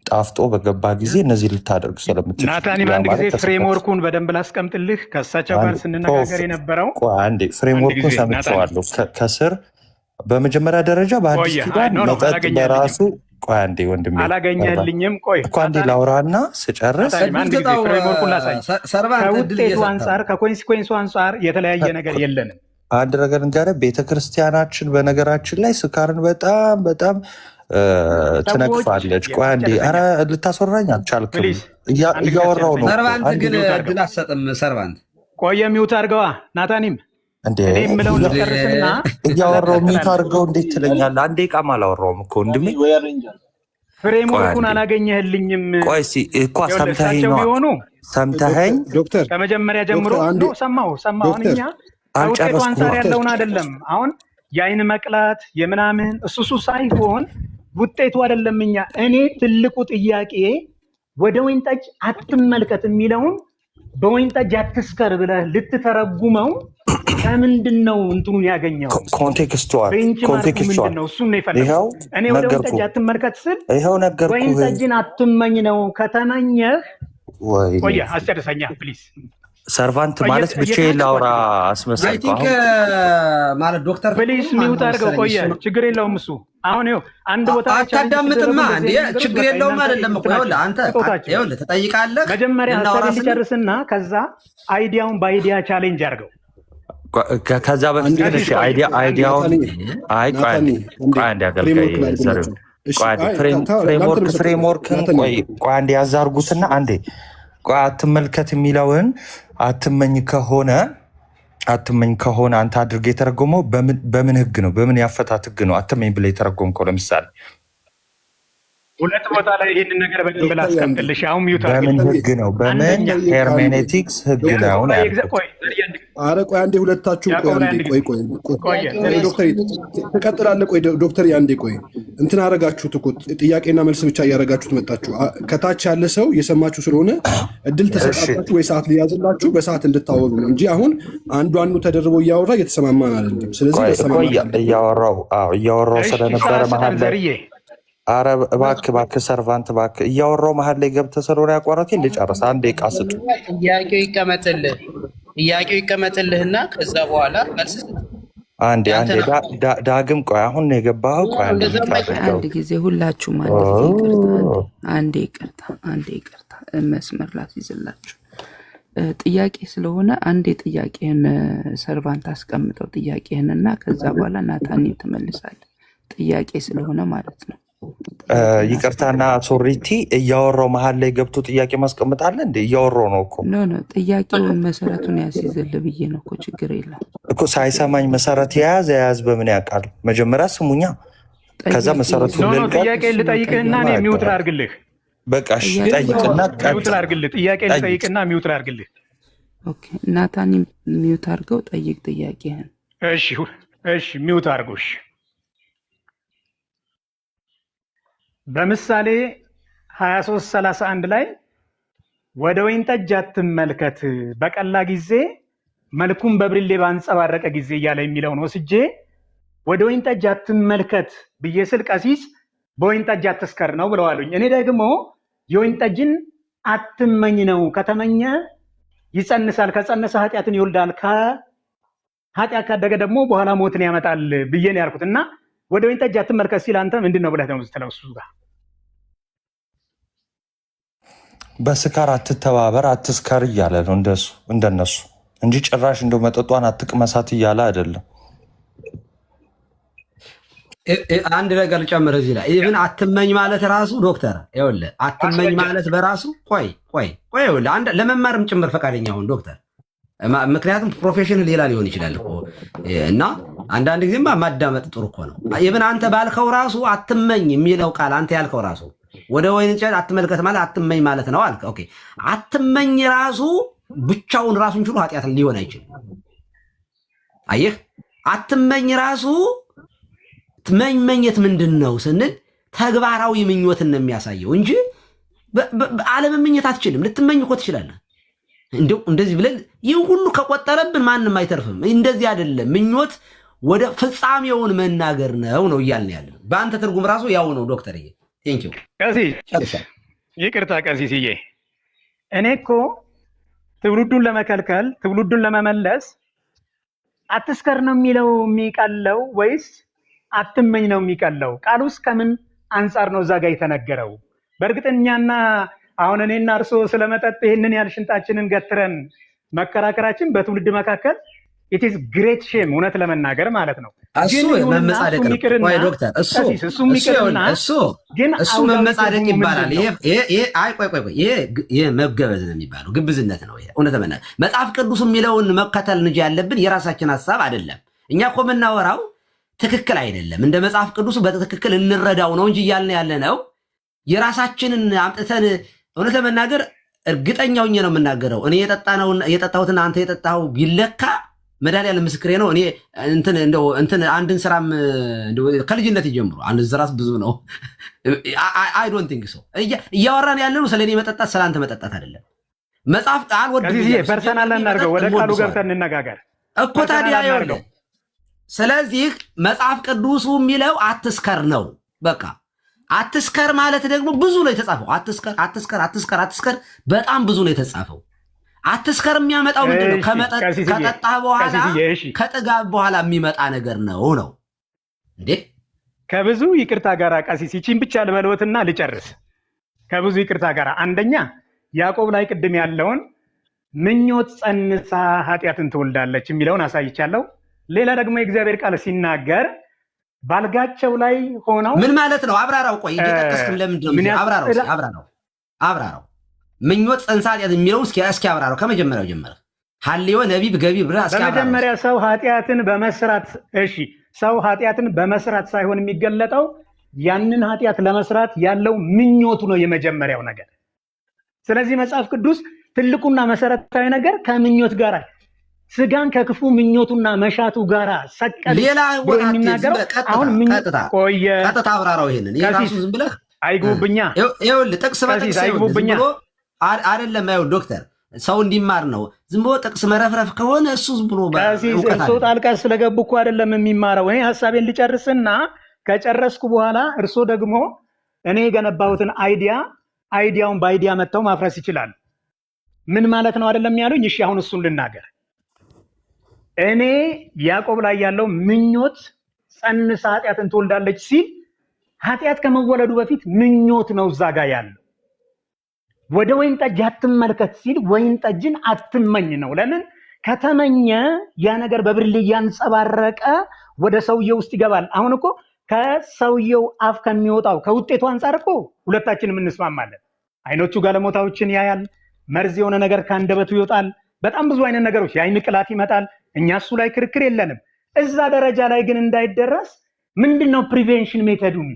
ጣፍጦ በገባ ጊዜ እነዚህ ልታደርግ ስለምትችል። ናታኒ በአንድ ጊዜ ፍሬምወርኩን በደንብ ላስቀምጥልህ። ከእሳቸው ጋር ስንነጋገር የነበረው አንዴ ፍሬምወርኩን ሰምቼዋለሁ ከስር በመጀመሪያ ደረጃ በአዲስ ኪዳን መጠጥ በራሱ ቆይ አንዴ ወንድሜ አላገኘልኝም። ቆይ እኮ አንዴ ላውራና ስጨርስ ፍሬምወርኩን ላሳይ። ከውጤቱ አንጻር ከኮንሲኩዌንሱ አንጻር የተለያየ ነገር የለንም። አንድ ነገር ንጋረ ቤተክርስቲያናችን በነገራችን ላይ ስካርን በጣም ትነቅፋለች። ቆይ አንዴ ኧረ ልታስወራኝ አልቻልክም። እያወራው ነው። ሰርቫንት ግን እድል አትሰጥም። ሰርቫንት ቆየ ሚውት አድርገዋ ናታኒም እንዴ የምለውን ጨርስና እያወራው ሚውት አድርገው እንዴት ትለኛለህ? አንዴ ቃም አላወራውም እኮ ወንድሜ። ፍሬምወርኩን አላገኘህልኝም። ቆይ እኮ ሰምተኸኝ ነው ሰምተኸኝ ዶክተር ከመጀመሪያ ጀምሮ ሰማሁ። እኛ ከውጤቱ አንጻር ያለውን አይደለም። አሁን የዓይን መቅላት የምናምን እሱሱ ሳይሆን ውጤቱ አይደለም። እኔ ትልቁ ጥያቄ ወደ ወይን ጠጅ አትመልከት የሚለውን በወይን ጠጅ አትስከር ብለህ ልትተረጉመው ከምንድን ነው እንትኑን ያገኘው? ኮንቴክስቱዋል ምንድን ነው? እሱን ነው የፈለገው። እኔ ወደ ወይን ጠጅ አትመልከት ስል ወይን ጠጅን አትመኝ ነው። ከተመኘህ ቆየ አስጨርሰኛ ፕሊዝ። ሰርቫንት ማለት ብቻዬን ላውራ አስመሰልኩ። ማለት ዶክተር ፕሊስ ሚውት አድርገው። ቆየ ችግር የለውም እሱ። አሁን ይኸው አንድ ቦታ አታዳምጥማ እንዴ? ችግር የለውም አይደለም እኮ ይኸውልህ፣ አንተ ይኸውልህ ትጠይቃለህ። መጀመሪያ ሀሳቤን ሊጨርስና ከዛ አይዲያውን በአይዲያ ቻሌንጅ አድርገው። ከዛ በፊት ግን አይዲያውን ፍሬምወርክን ቆይ አንዴ ያዛርጉትና አንዴ አትመልከት የሚለውን አትመኝ ከሆነ አንተ አድርገህ የተረጎመው በምን ህግ ነው? በምን ያፈታት ህግ ነው አትመኝ ብለህ የተረጎምከው? ለምሳሌ ሁለት ቦታ ላይ ይህንን ነገር በደንብ ላስቀምጥልሽ። አሁን ሚውት በምን ህግ ነው? በምን ሄርሜኔቲክስ ህግ ነው? ኧረ ቆይ አንዴ ሁለታችሁ ቆይ ዶክተር ትቀጥላለህ። ቆይ ዶክተር አንዴ ቆይ እንትን አደረጋችሁት እኮ ጥያቄና መልስ ብቻ እያደረጋችሁት መጣችሁ። ከታች ያለ ሰው እየሰማችሁ ስለሆነ እድል ተሰጣችሁ ወይ ሰዓት ሊያዝላችሁ በሰዓት እንድታወሩ ነው እንጂ አሁን አንዱ ተደርቦ እያወራ እየተሰማማን አይደለም። ስለዚህ እያወራው ስለነበረ መሀል ላይ ኧረ እባክህ ሰርቫንት እባክህ እያወራው መሀል ላይ ገብተህ ስለሆነ ያቋረጥከኝ ልጨርስ። አንዴ ዕቃ ስጡ። ጥያቄው ይቀመጥልህ። ጥያቄው ይቀመጥልህና ከዛ በኋላ መልስ ስጥ። አንዴ ዳግም ቆይ፣ አሁን ነው የገባኸው? ቆይ አንድ ጊዜ ሁላችሁም አንዴ ይቅርታ መስመር ላስይዝላችሁ። ጥያቄ ስለሆነ አንዴ ጥያቄህን ሰርቫንት አስቀምጠው ጥያቄህንና ከዛ በኋላ ናታኒ ትመልሳለህ። ጥያቄ ስለሆነ ማለት ነው። ይቅርታና ሶሪቲ እያወራው መሀል ላይ ገብቶ ጥያቄ ማስቀምጣለ እንዴ? እያወራው ነው እኮ። ኖ ጥያቄውን መሰረቱን ያስይዝልህ ብዬ ነው እኮ። ችግር የለም እኮ። ሳይሰማኝ መሰረት የያዝ በምን ያውቃል? መጀመሪያ ስሙኛ፣ ከዛ መሰረቱ ጥያቄ ልጠይቅህና እኔ ሚውት ላድርግልህ። በቃ እሺ፣ ጠይቅና ሚውት ላድርግልህ። ጥያቄ ልጠይቅና ሚውት ላድርግልህ። ኦኬ፣ ናታኒ ሚውት አድርገው ጠይቅ ጥያቄህን። እሺ ሚውት አድርጎሽ። በምሳሌ 23:31 ላይ ወደ ወይን ጠጅ አትመልከት በቀላ ጊዜ መልኩም በብርሌ ባንጸባረቀ ጊዜ እያለ የሚለውን ወስጄ ወደ ወይን ጠጅ አትመልከት ብዬ ስል ቀሲስ በወይን ጠጅ አትስከር ነው ብለዋሉኝ። እኔ ደግሞ የወይን ጠጅን አትመኝ ነው። ከተመኘ ይጸንሳል፣ ከጸነሰ ኃጢአትን ይወልዳል፣ ከኃጢአት ካደገ ደግሞ በኋላ ሞትን ያመጣል ብዬ ነው ያልኩት። እና ወደ ወይን ጠጅ አትመልከት ሲል አንተ ምንድን ነው ብለህ ነው ስትለው እሱ ጋር በስካር አትተባበር አትስከር እያለ ነው እንደነሱ እንጂ ጭራሽ እንደው መጠጧን አትቅመሳት እያለ አይደለም። አንድ ነገር ልጨምር እዚህ ላይ ኢቭን አትመኝ ማለት ራሱ ዶክተር ይኸውልህ፣ አትመኝ ማለት በራሱ ቆይ ይኸውልህ ለመማርም ጭምር ፈቃደኛ ሁን ዶክተር። ምክንያቱም ፕሮፌሽን ሌላ ሊሆን ይችላል እኮ እና አንዳንድ ጊዜማ ማዳመጥ ጥሩ እኮ ነው። ኢቭን አንተ ባልከው ራሱ አትመኝ የሚለው ቃል አንተ ያልከው ራሱ ወደ ወይን ጠጅ አትመልከት ማለት አትመኝ ማለት ነው አልክ። ኦኬ፣ አትመኝ ራሱ ብቻውን ራሱን ችሎ ኃጢአት ሊሆን አይችልም። አየህ፣ አትመኝ ራሱ መመኘት ምንድን ነው ስንል ተግባራዊ ምኞትን ነው የሚያሳየው እንጂ አለመመኘት አትችልም። ልትመኝ እኮ ትችላለህ። እንደው እንደዚህ ብለን ይህ ሁሉ ከቆጠረብን ማንም አይተርፍም። እንደዚህ አይደለም። ምኞት ወደ ፍጻሜውን መናገር ነው እያልን ያለ በአንተ ትርጉም ራሱ ያው ነው ዶክተርዬ። ቴንኪው ቀሲስ። ይቅርታ ቀሲስዬ፣ እኔ እኮ ትውልዱን ለመከልከል ትውልዱን ለመመለስ አትስከር ነው የሚለው የሚቀለው ወይስ አትመኝ ነው የሚቀለው? ቃሉስ ከምን አንጻር ነው እዛ ጋር የተነገረው? በእርግጠኛና አሁን እኔና እርሶ ስለመጠጥ ይህንን ያህል ሽንጣችንን ገትረን መከራከራችን በትውልድ መካከል ኢትስ ግሬት ሼም፣ እውነት ለመናገር ማለት ነው። እሱ መመጻደቅ ነው ዶክተር። እሱ መመጻደቅ ይባላል። ይሄ መገበዝ ነው የሚባለው፣ ግብዝነት ነው። እውነት ለመናገር መጽሐፍ ቅዱስ የሚለውን መከተል እንጂ ያለብን የራሳችን ሀሳብ አይደለም። እኛ እኮ የምናወራው ትክክል አይደለም፣ እንደ መጽሐፍ ቅዱስ በትክክል እንረዳው ነው እንጂ እያልን ያለ ነው የራሳችንን አምጥተን። እውነት ለመናገር እርግጠኛ ሆኜ ነው የምናገረው። እኔ የጠጣሁትና አንተ የጠጣኸው ቢለካ መድኃኒዓለም ምስክሬ ነው። እኔ እንትን አንድን ስራም ከልጅነት ጀምሮ አንድ ስራስ ብዙ ነው። አይ ዶንት ቲንክ ሶ እያወራን ያለ ነው ስለ እኔ መጠጣት ስለ አንተ መጠጣት አይደለም። መጽሐፍ ቃል ፐርሰናል እናድርገው፣ ወደ ቃሉ ገብተን እንነጋገር እኮ ታዲያ ይኸውልህ። ስለዚህ መጽሐፍ ቅዱሱ የሚለው አትስከር ነው በቃ። አትስከር ማለት ደግሞ ብዙ ነው የተጻፈው። አትስከር በጣም ብዙ ነው የተጻፈው። አትስከር የሚያመጣው ምንድን ነው? ከጠጣህ በኋላ ከጥጋብ በኋላ የሚመጣ ነገር ነው እንዴ? ከብዙ ይቅርታ ጋር ቀሲስ ይቺን ብቻ ልበልወትና ልጨርስ። ከብዙ ይቅርታ ጋር አንደኛ ያዕቆብ ላይ ቅድም ያለውን ምኞት ጸንሳ ኃጢአትን ትወልዳለች የሚለውን አሳይቻለሁ። ሌላ ደግሞ የእግዚአብሔር ቃል ሲናገር ባልጋቸው ላይ ሆነው ምን ማለት ነው? አብራራው። ቆይ እየጠቀስክም ለምንድን ነው? አብራራው። ምኞት ጸንሳ ኃጢአት የሚለው እስኪ አብራራው ከመጀመሪያው ጀመረ። ሐልዮ ነቢብ ገቢር ብለህ እስኪ አብራራው። በመጀመሪያ ሰው ኃጢአትን በመስራት ሰው ኃጢአትን በመስራት ሳይሆን የሚገለጠው ያንን ኃጢአት ለመስራት ያለው ምኞቱ ነው የመጀመሪያው ነገር። ስለዚህ መጽሐፍ ቅዱስ ትልቁና መሰረታዊ ነገር ከምኞት ጋር ስጋን ከክፉ ምኞቱና መሻቱ ጋር ሰቀል ሌላ ቦታ የሚናገረው አሁን ቀጥታ አብራራው። ይሄንን የራሱ ዝም ብለህ አይጉብኛ ይኸውልህ ጥቅስ በጥቅስ አይጉብኛ አይደለም። ይኸውልህ ዶክተር ሰው እንዲማር ነው። ዝም ብሎ ጥቅስ መረፍረፍ ከሆነ እሱ ዝም ብሎ እርሶ ጣልቃ ስለገቡ እኮ አይደለም የሚማረው። እኔ ሀሳቤን ልጨርስና ከጨረስኩ በኋላ እርሶ ደግሞ እኔ የገነባሁትን አይዲያውን በአይዲያ መጥተው ማፍረስ ይችላል። ምን ማለት ነው አይደለም ያሉኝ። እሺ አሁን እሱን ልናገር። እኔ ያዕቆብ ላይ ያለው ምኞት ጸንሳ ኃጢአትን ትወልዳለች ሲል ኃጢአት ከመወለዱ በፊት ምኞት ነው እዛ ጋር ያለው። ወደ ወይን ጠጅ አትመልከት ሲል ወይን ጠጅን አትመኝ ነው። ለምን? ከተመኘ ያ ነገር በብርሌ እያንጸባረቀ ወደ ሰውየው ውስጥ ይገባል። አሁን እኮ ከሰውየው አፍ ከሚወጣው ከውጤቱ አንጻር እኮ ሁለታችንም እንስማማለን። አይኖቹ ጋለሞታዎችን ያያል፣ መርዝ የሆነ ነገር ከአንደበቱ ይወጣል፣ በጣም ብዙ አይነት ነገሮች፣ የአይን ቅላት ይመጣል። እኛ እሱ ላይ ክርክር የለንም። እዛ ደረጃ ላይ ግን እንዳይደረስ ምንድነው ፕሪቬንሽን ሜተዱን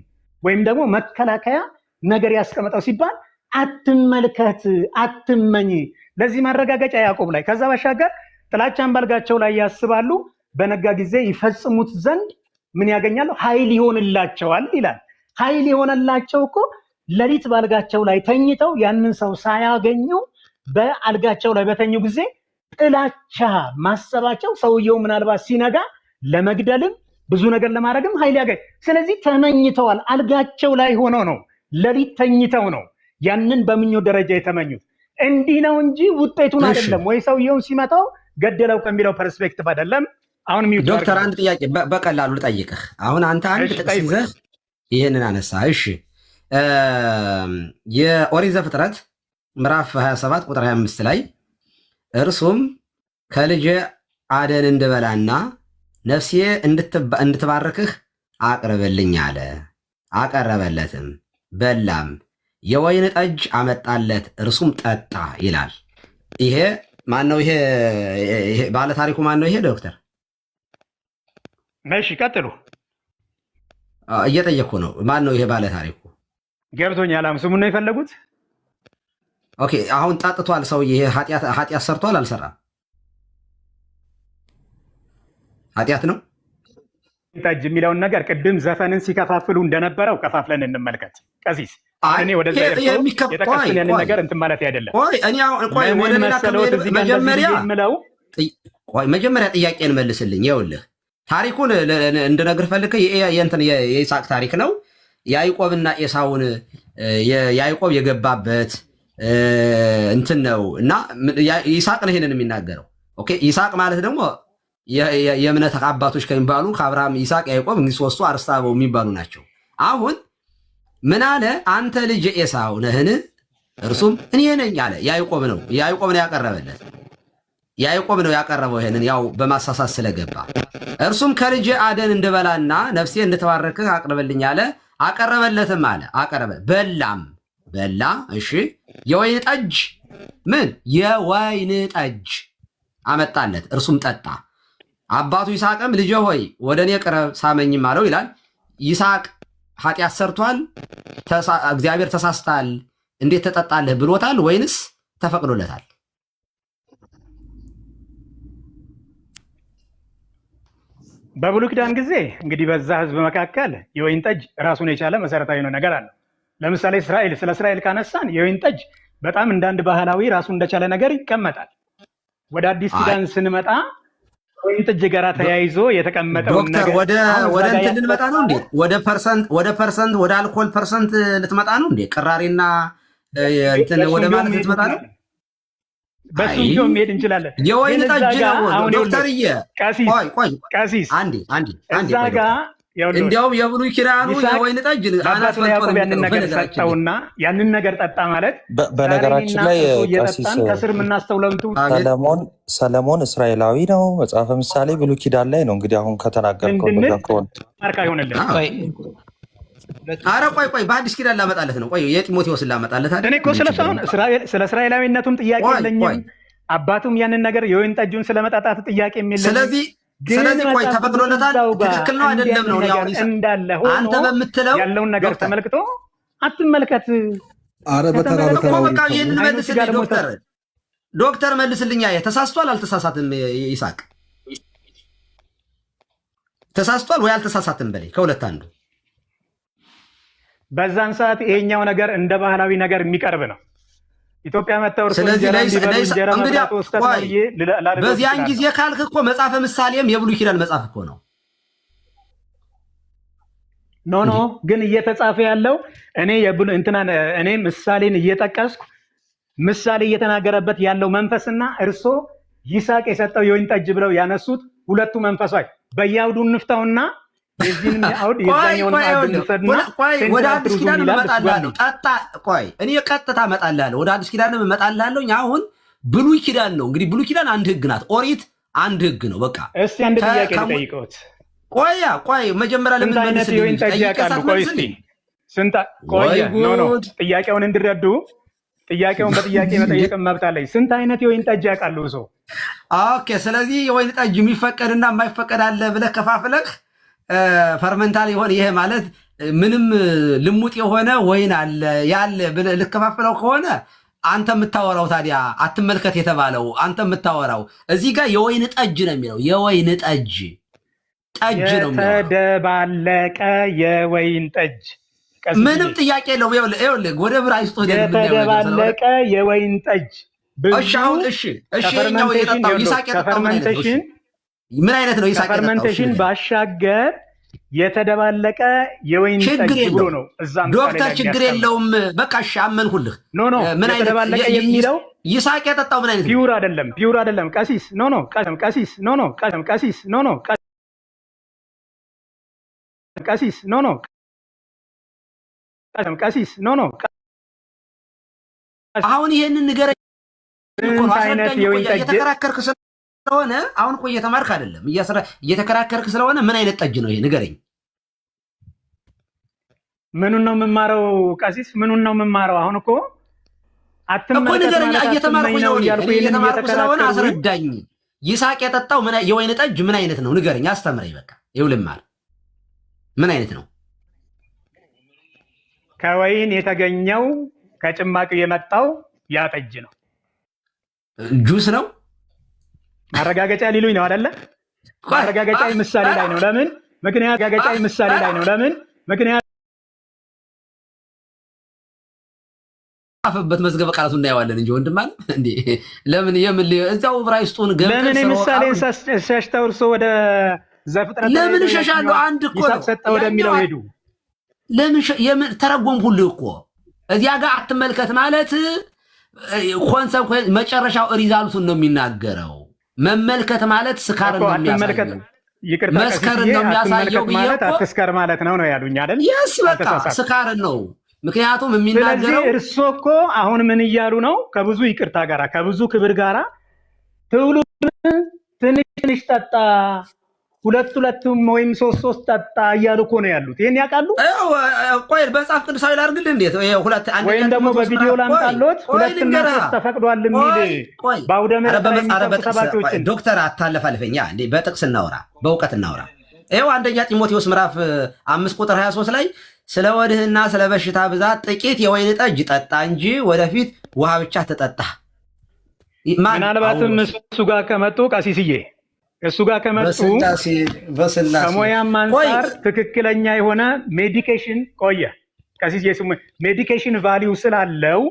ወይም ደግሞ መከላከያ ነገር ያስቀመጠው ሲባል አትመልከት፣ አትመኝ። ለዚህ ማረጋገጫ ያዕቆብ ላይ። ከዛ ባሻገር ጥላቻን ባልጋቸው ላይ ያስባሉ፣ በነጋ ጊዜ ይፈጽሙት ዘንድ ምን ያገኛሉ? ኃይል ይሆንላቸዋል ይላል። ኃይል የሆነላቸው እኮ ሌሊት ባልጋቸው ላይ ተኝተው ያንን ሰው ሳያገኙ በአልጋቸው ላይ በተኙ ጊዜ ጥላቻ ማሰባቸው ሰውየው ምናልባት ሲነጋ ለመግደልም ብዙ ነገር ለማድረግም ኃይል ያገኝ። ስለዚህ ተመኝተዋል። አልጋቸው ላይ ሆነው ነው፣ ሌሊት ተኝተው ነው ያንን በምኞት ደረጃ የተመኙት። እንዲህ ነው እንጂ ውጤቱን አይደለም ወይ ሰውየውን ሲመታው ገደለው ከሚለው ፐርስፔክቲቭ አይደለም። አሁን ዶክተር አንድ ጥያቄ በቀላሉ ልጠይቅህ። አሁን አንተ አንድ ጥቅስ ይዘህ ይህንን አነሳ። እሺ የኦሪት ዘፍጥረት ምዕራፍ 27 ቁጥር 25 ላይ እርሱም ከልጄ አደን እንድበላና ነፍሴ እንድትባርክህ አቅርብልኝ አለ። አቀረበለትም፣ በላም፣ የወይን ጠጅ አመጣለት፣ እርሱም ጠጣ ይላል። ይሄ ማን ነው? ይሄ ባለ ታሪኩ ማን ነው? ይሄ ዶክተር እሺ ቀጥሉ። እየጠየቅኩ ነው። ማን ነው ይሄ ባለ ታሪኩ? ገብቶኛል። ስሙን ነው የፈለጉት? ኦኬ አሁን ጠጥቷል ሰውዬ። ይሄ ኃጢአት ሰርቷል አልሰራም? ኃጢአት ነው። ጠጅ የሚለውን ነገር ቅድም ዘፈንን ሲከፋፍሉ እንደነበረው ከፋፍለን እንመልከት። ቀሲስ እኔ ወደዛ የጠቀስን ያንን ነገር እንትን ማለት አይደለም። መጀመሪያ ጥያቄን መልስልኝ። ይኸውልህ ታሪኩን እንድነግር ፈልገ የይስሐቅ ታሪክ ነው። ያዕቆብና ኤሳውን ያዕቆብ የገባበት እንትን ነው እና ይስሐቅ ነው ይሄንን የሚናገረው። ኦኬ ይስሐቅ ማለት ደግሞ የእምነት አባቶች ከሚባሉ ከአብርሃም፣ ይስሐቅ፣ ያዕቆብ እንግዲህ ሶስቱ አርስተ አበው የሚባሉ ናቸው። አሁን ምን አለ? አንተ ልጅ ኤሳው ነህን? እርሱም እኔ ነኝ አለ። ያዕቆብ ነው ያቀረበለት። ያዕቆብ ነው ያቀረበው። ይሄንን ያው በማሳሳት ስለገባ እርሱም ከልጅ አደን እንድበላና ነፍሴ እንድትባርክህ አቅርብልኝ አለ። አቀረበለትም አለ። በላ። እሺ የወይን ጠጅ የወይን ጠጅ አመጣለት፣ እርሱም ጠጣ። አባቱ ይስሐቅም ልጄ ሆይ ወደ እኔ ቅረብ ሳመኝም አለው ይላል። ይስሐቅ ኃጢአት ሰርቷል? እግዚአብሔር ተሳስታል እንዴት ተጠጣለህ ብሎታል ወይንስ ተፈቅዶለታል? በብሉይ ኪዳን ጊዜ እንግዲህ በዛ ህዝብ መካከል የወይን ጠጅ ራሱን የቻለ መሰረታዊ ነው ነገር አለ። ለምሳሌ ስለ እስራኤል ካነሳን የወይን ጠጅ በጣም እንዳንድ ባህላዊ ራሱን እንደቻለ ነገር ይቀመጣል። ወደ አዲስ ኪዳን ስንመጣ ወይን ጠጅ ጋር ተያይዞ የተቀመጠው ነገር ወደ እንትን ልንመጣ ነው እንዴ? ወደ አልኮል ፐርሰንት ልትመጣ ነው እንዴ? ቅራሬና እንትን ወደ ማለት ልትመጣ ነው? በሱ ቢሆን መሄድ እንችላለን። የወይን ጠጅ ነው ዶክተርዬ። ቀሲስ አንዴ እዛ ጋር እንዲያውም የብሉይ ኪዳኑ የወይን ጠጅ ያንን ነገር ሰጠውና ያንን ነገር ጠጣ ማለት በነገራችን ላይ ቀሲስ ከስር የምናስተውለው ሰለሞን እስራኤላዊ ነው። መጽሐፈ ምሳሌ ብሉይ ኪዳን ላይ ነው። እንግዲህ አሁን ከተናገርከው ማርካ ይሆንልን። ኧረ ቆይ በአዲስ ኪዳን ላመጣለት ነው። ቆይ የጢሞቴዎስን ላመጣለት አይደል? እኔ እኮ ስለ እስራኤላዊነቱም ጥያቄ የለኝም። አባቱም ያንን ነገር የወይን ጠጁን ስለመጣጣት ጥያቄ የለኝም። ስለዚህ ቆይ ተፈቅዶለታል? ትክክል ነው አይደለም ነው እንዳለ አንተ በምትለው ያለውን ነገር ተመልክቶ አትመልከት። አረ በተራ በቃ ይሄንን መልስልኝ ዶክተር መልስልኝ። ተሳስቷል አልተሳሳትም? ይስሐቅ ተሳስቷል ወይ አልተሳሳትም? በላይ ከሁለት አንዱ። በዛን ሰዓት ይሄኛው ነገር እንደ ባህላዊ ነገር የሚቀርብ ነው። ኢትዮጵያ መጣው እርሱ በዚያን ጊዜ ካልክ እኮ መጽሐፈ ምሳሌም የብሉይ ኪዳን መጽሐፍ እኮ ነው። ኖ ግን እየተጻፈ ያለው እኔ ምሳሌን እየጠቀስኩ ምሳሌ እየተናገረበት ያለው መንፈስና እርሶ ይስሐቅ የሰጠው የወይን ጠጅ ብለው ያነሱት ሁለቱ መንፈሳዊ በየአውዱ እንፍታውና የዚህን አውድ የዛኛውን አውድ እንሰድና ወደ አዲስ ኪዳን እመጣልሃለሁ። እኔ ቀጥታ እመጣልሃለሁ። ወደ አዲስ ኪዳን እመጣልሃለሁ። አሁን ብሉይ ኪዳን ነው እንግዲህ። ብሉይ ኪዳን አንድ ህግ ናት። ኦሪት አንድ ህግ ነው። በቃ እስቲ አንድ ጥያቄ ልጠይቅዎት። ቆይ መጀመሪያ ለምን አይነት የወይን ጠጅ ያውቃሉ? ቆይ እስቲ ጥያቄውን እንዲረዱ ጥያቄውን በጥያቄ መጠየቅ መብት አለኝ። ስንት አይነት የወይን ጠጅ ያውቃሉ ሰው? ኦኬ። ስለዚህ የወይን ጠጅ የሚፈቀድና የማይፈቀድ አለ ብለህ ከፋፍለህ ፈርመንታል የሆነ ይሄ ማለት ምንም ልሙጥ የሆነ ወይን አለ ያለ ብለህ ልከፋፍለው ከሆነ አንተ የምታወራው ታዲያ አትመልከት የተባለው አንተ የምታወራው እዚህ ጋር የወይን ጠጅ ነው የሚለው። የወይን ጠጅ ነው የተደባለቀ የወይን ጠጅ ምንም ጥያቄ የለውም። ይኸውልህ ወደ ዕብራይስጡ የተደባለቀ የወይን ጠጅ እኛው የጠጣው ይስሐቅ የጠጣው ምን አይነት ነው? ይስሐቅ ከፈርመንቴሽን ባሻገር የተደባለቀ የወይን ጠጅ ብሎ ነው እዛም ዶክተር ችግር የለውም። በቃ እሺ አመንኩልህ። ምን አይነት የተደባለቀ የሚለው ይስሐቅ የጠጣው ምን አይነት ፒውር አይደለም ቀሲስ ቀሲስ አሁን ይሄንን ንገረኝ እኮ እየተከራከርክ ስለሆነ አሁን እኮ እየተማርክ አይደለም እየተከራከርክ ስለሆነ ምን አይነት ጠጅ ነው ይሄ ንገረኝ። ምኑን ነው የምማረው ቀሲስ? ምኑን ነው የምማረው? አሁን እኮ ንገረኝ። እየተማርኩ ስለሆነ አስረዳኝ። ይስሐቅ የጠጣው የወይን ጠጅ ምን አይነት ነው ንገረኝ፣ አስተምረኝ። በቃ ይኸው ልማር። ምን አይነት ነው? ከወይን የተገኘው ከጭማቂው የመጣው ያ ጠጅ ነው። ጁስ ነው። ማረጋገጫ ሊሉኝ ነው አይደለ? ማረጋገጫ ምሳሌ ላይ ነው። ለምን? ምክንያት አፈበት መዝገበ ቃላቱ እናየዋለን እንጂ ወንድም አለ እንዴ? ለምን እዛው ዕብራይስጡን ለምን ምሳሌን ሸሽተው እርሶ ወደ ዘፍጥረት ለምን ሸሻለሁ? አንድ እኮ ነው ሰጠው ወደሚለው ሄዱ። ለምን ተረጎምኩልህ እኮ እዚያ ጋር አትመልከት ማለት ኮንሰፕት መጨረሻው ሪዛልቱን ነው የሚናገረው። መመልከት ማለት ስካርን ነው የሚያሳየው። መስከርን ነው የሚያሳየው ማለት አትስከር ማለት ነው ያሉኝ አይደል? yes በቃ ስካርን ነው። ምክንያቱም የሚናገረው ስለዚህ እርሶ እኮ አሁን ምን እያሉ ነው? ከብዙ ይቅርታ ጋራ ከብዙ ክብር ጋራ ትውልዱን ትንሽ ጠጣ ሁለቱም ወይም ሶስት ጠጣ እያሉ እኮ ነው ያሉት። ይሄን ያውቃሉ? ቆይ በመጽሐፍ ቅዱሳዊ ላድርግልህ እንዴት? ወይም ደግሞ በቪዲዮ ላምጣሎት ሁለትና ሶስት ተፈቅዷል የሚል በአውደ ምሕረት ሰባኪዎችን ዶክተር አታለፋልፈኛ እንዴ? በጥቅስ እናውራ፣ በእውቀት እናውራ። ይኸው አንደኛ ጢሞቴዎስ ምዕራፍ 5 ቁጥር 23 ላይ ስለ ወድህና ስለ በሽታ ብዛት ጥቂት የወይን ጠጅ ጠጣ እንጂ ወደፊት ውሃ ብቻ ተጠጣ። ምናልባትም እሱ ጋር ከመጡ ቀሲስዬ እሱ ጋር ከመጡ ከሞያም አንጻር ትክክለኛ የሆነ ሜዲኬሽን ቀሲስ ሜዲኬሽን ቫሊዩ ስላለው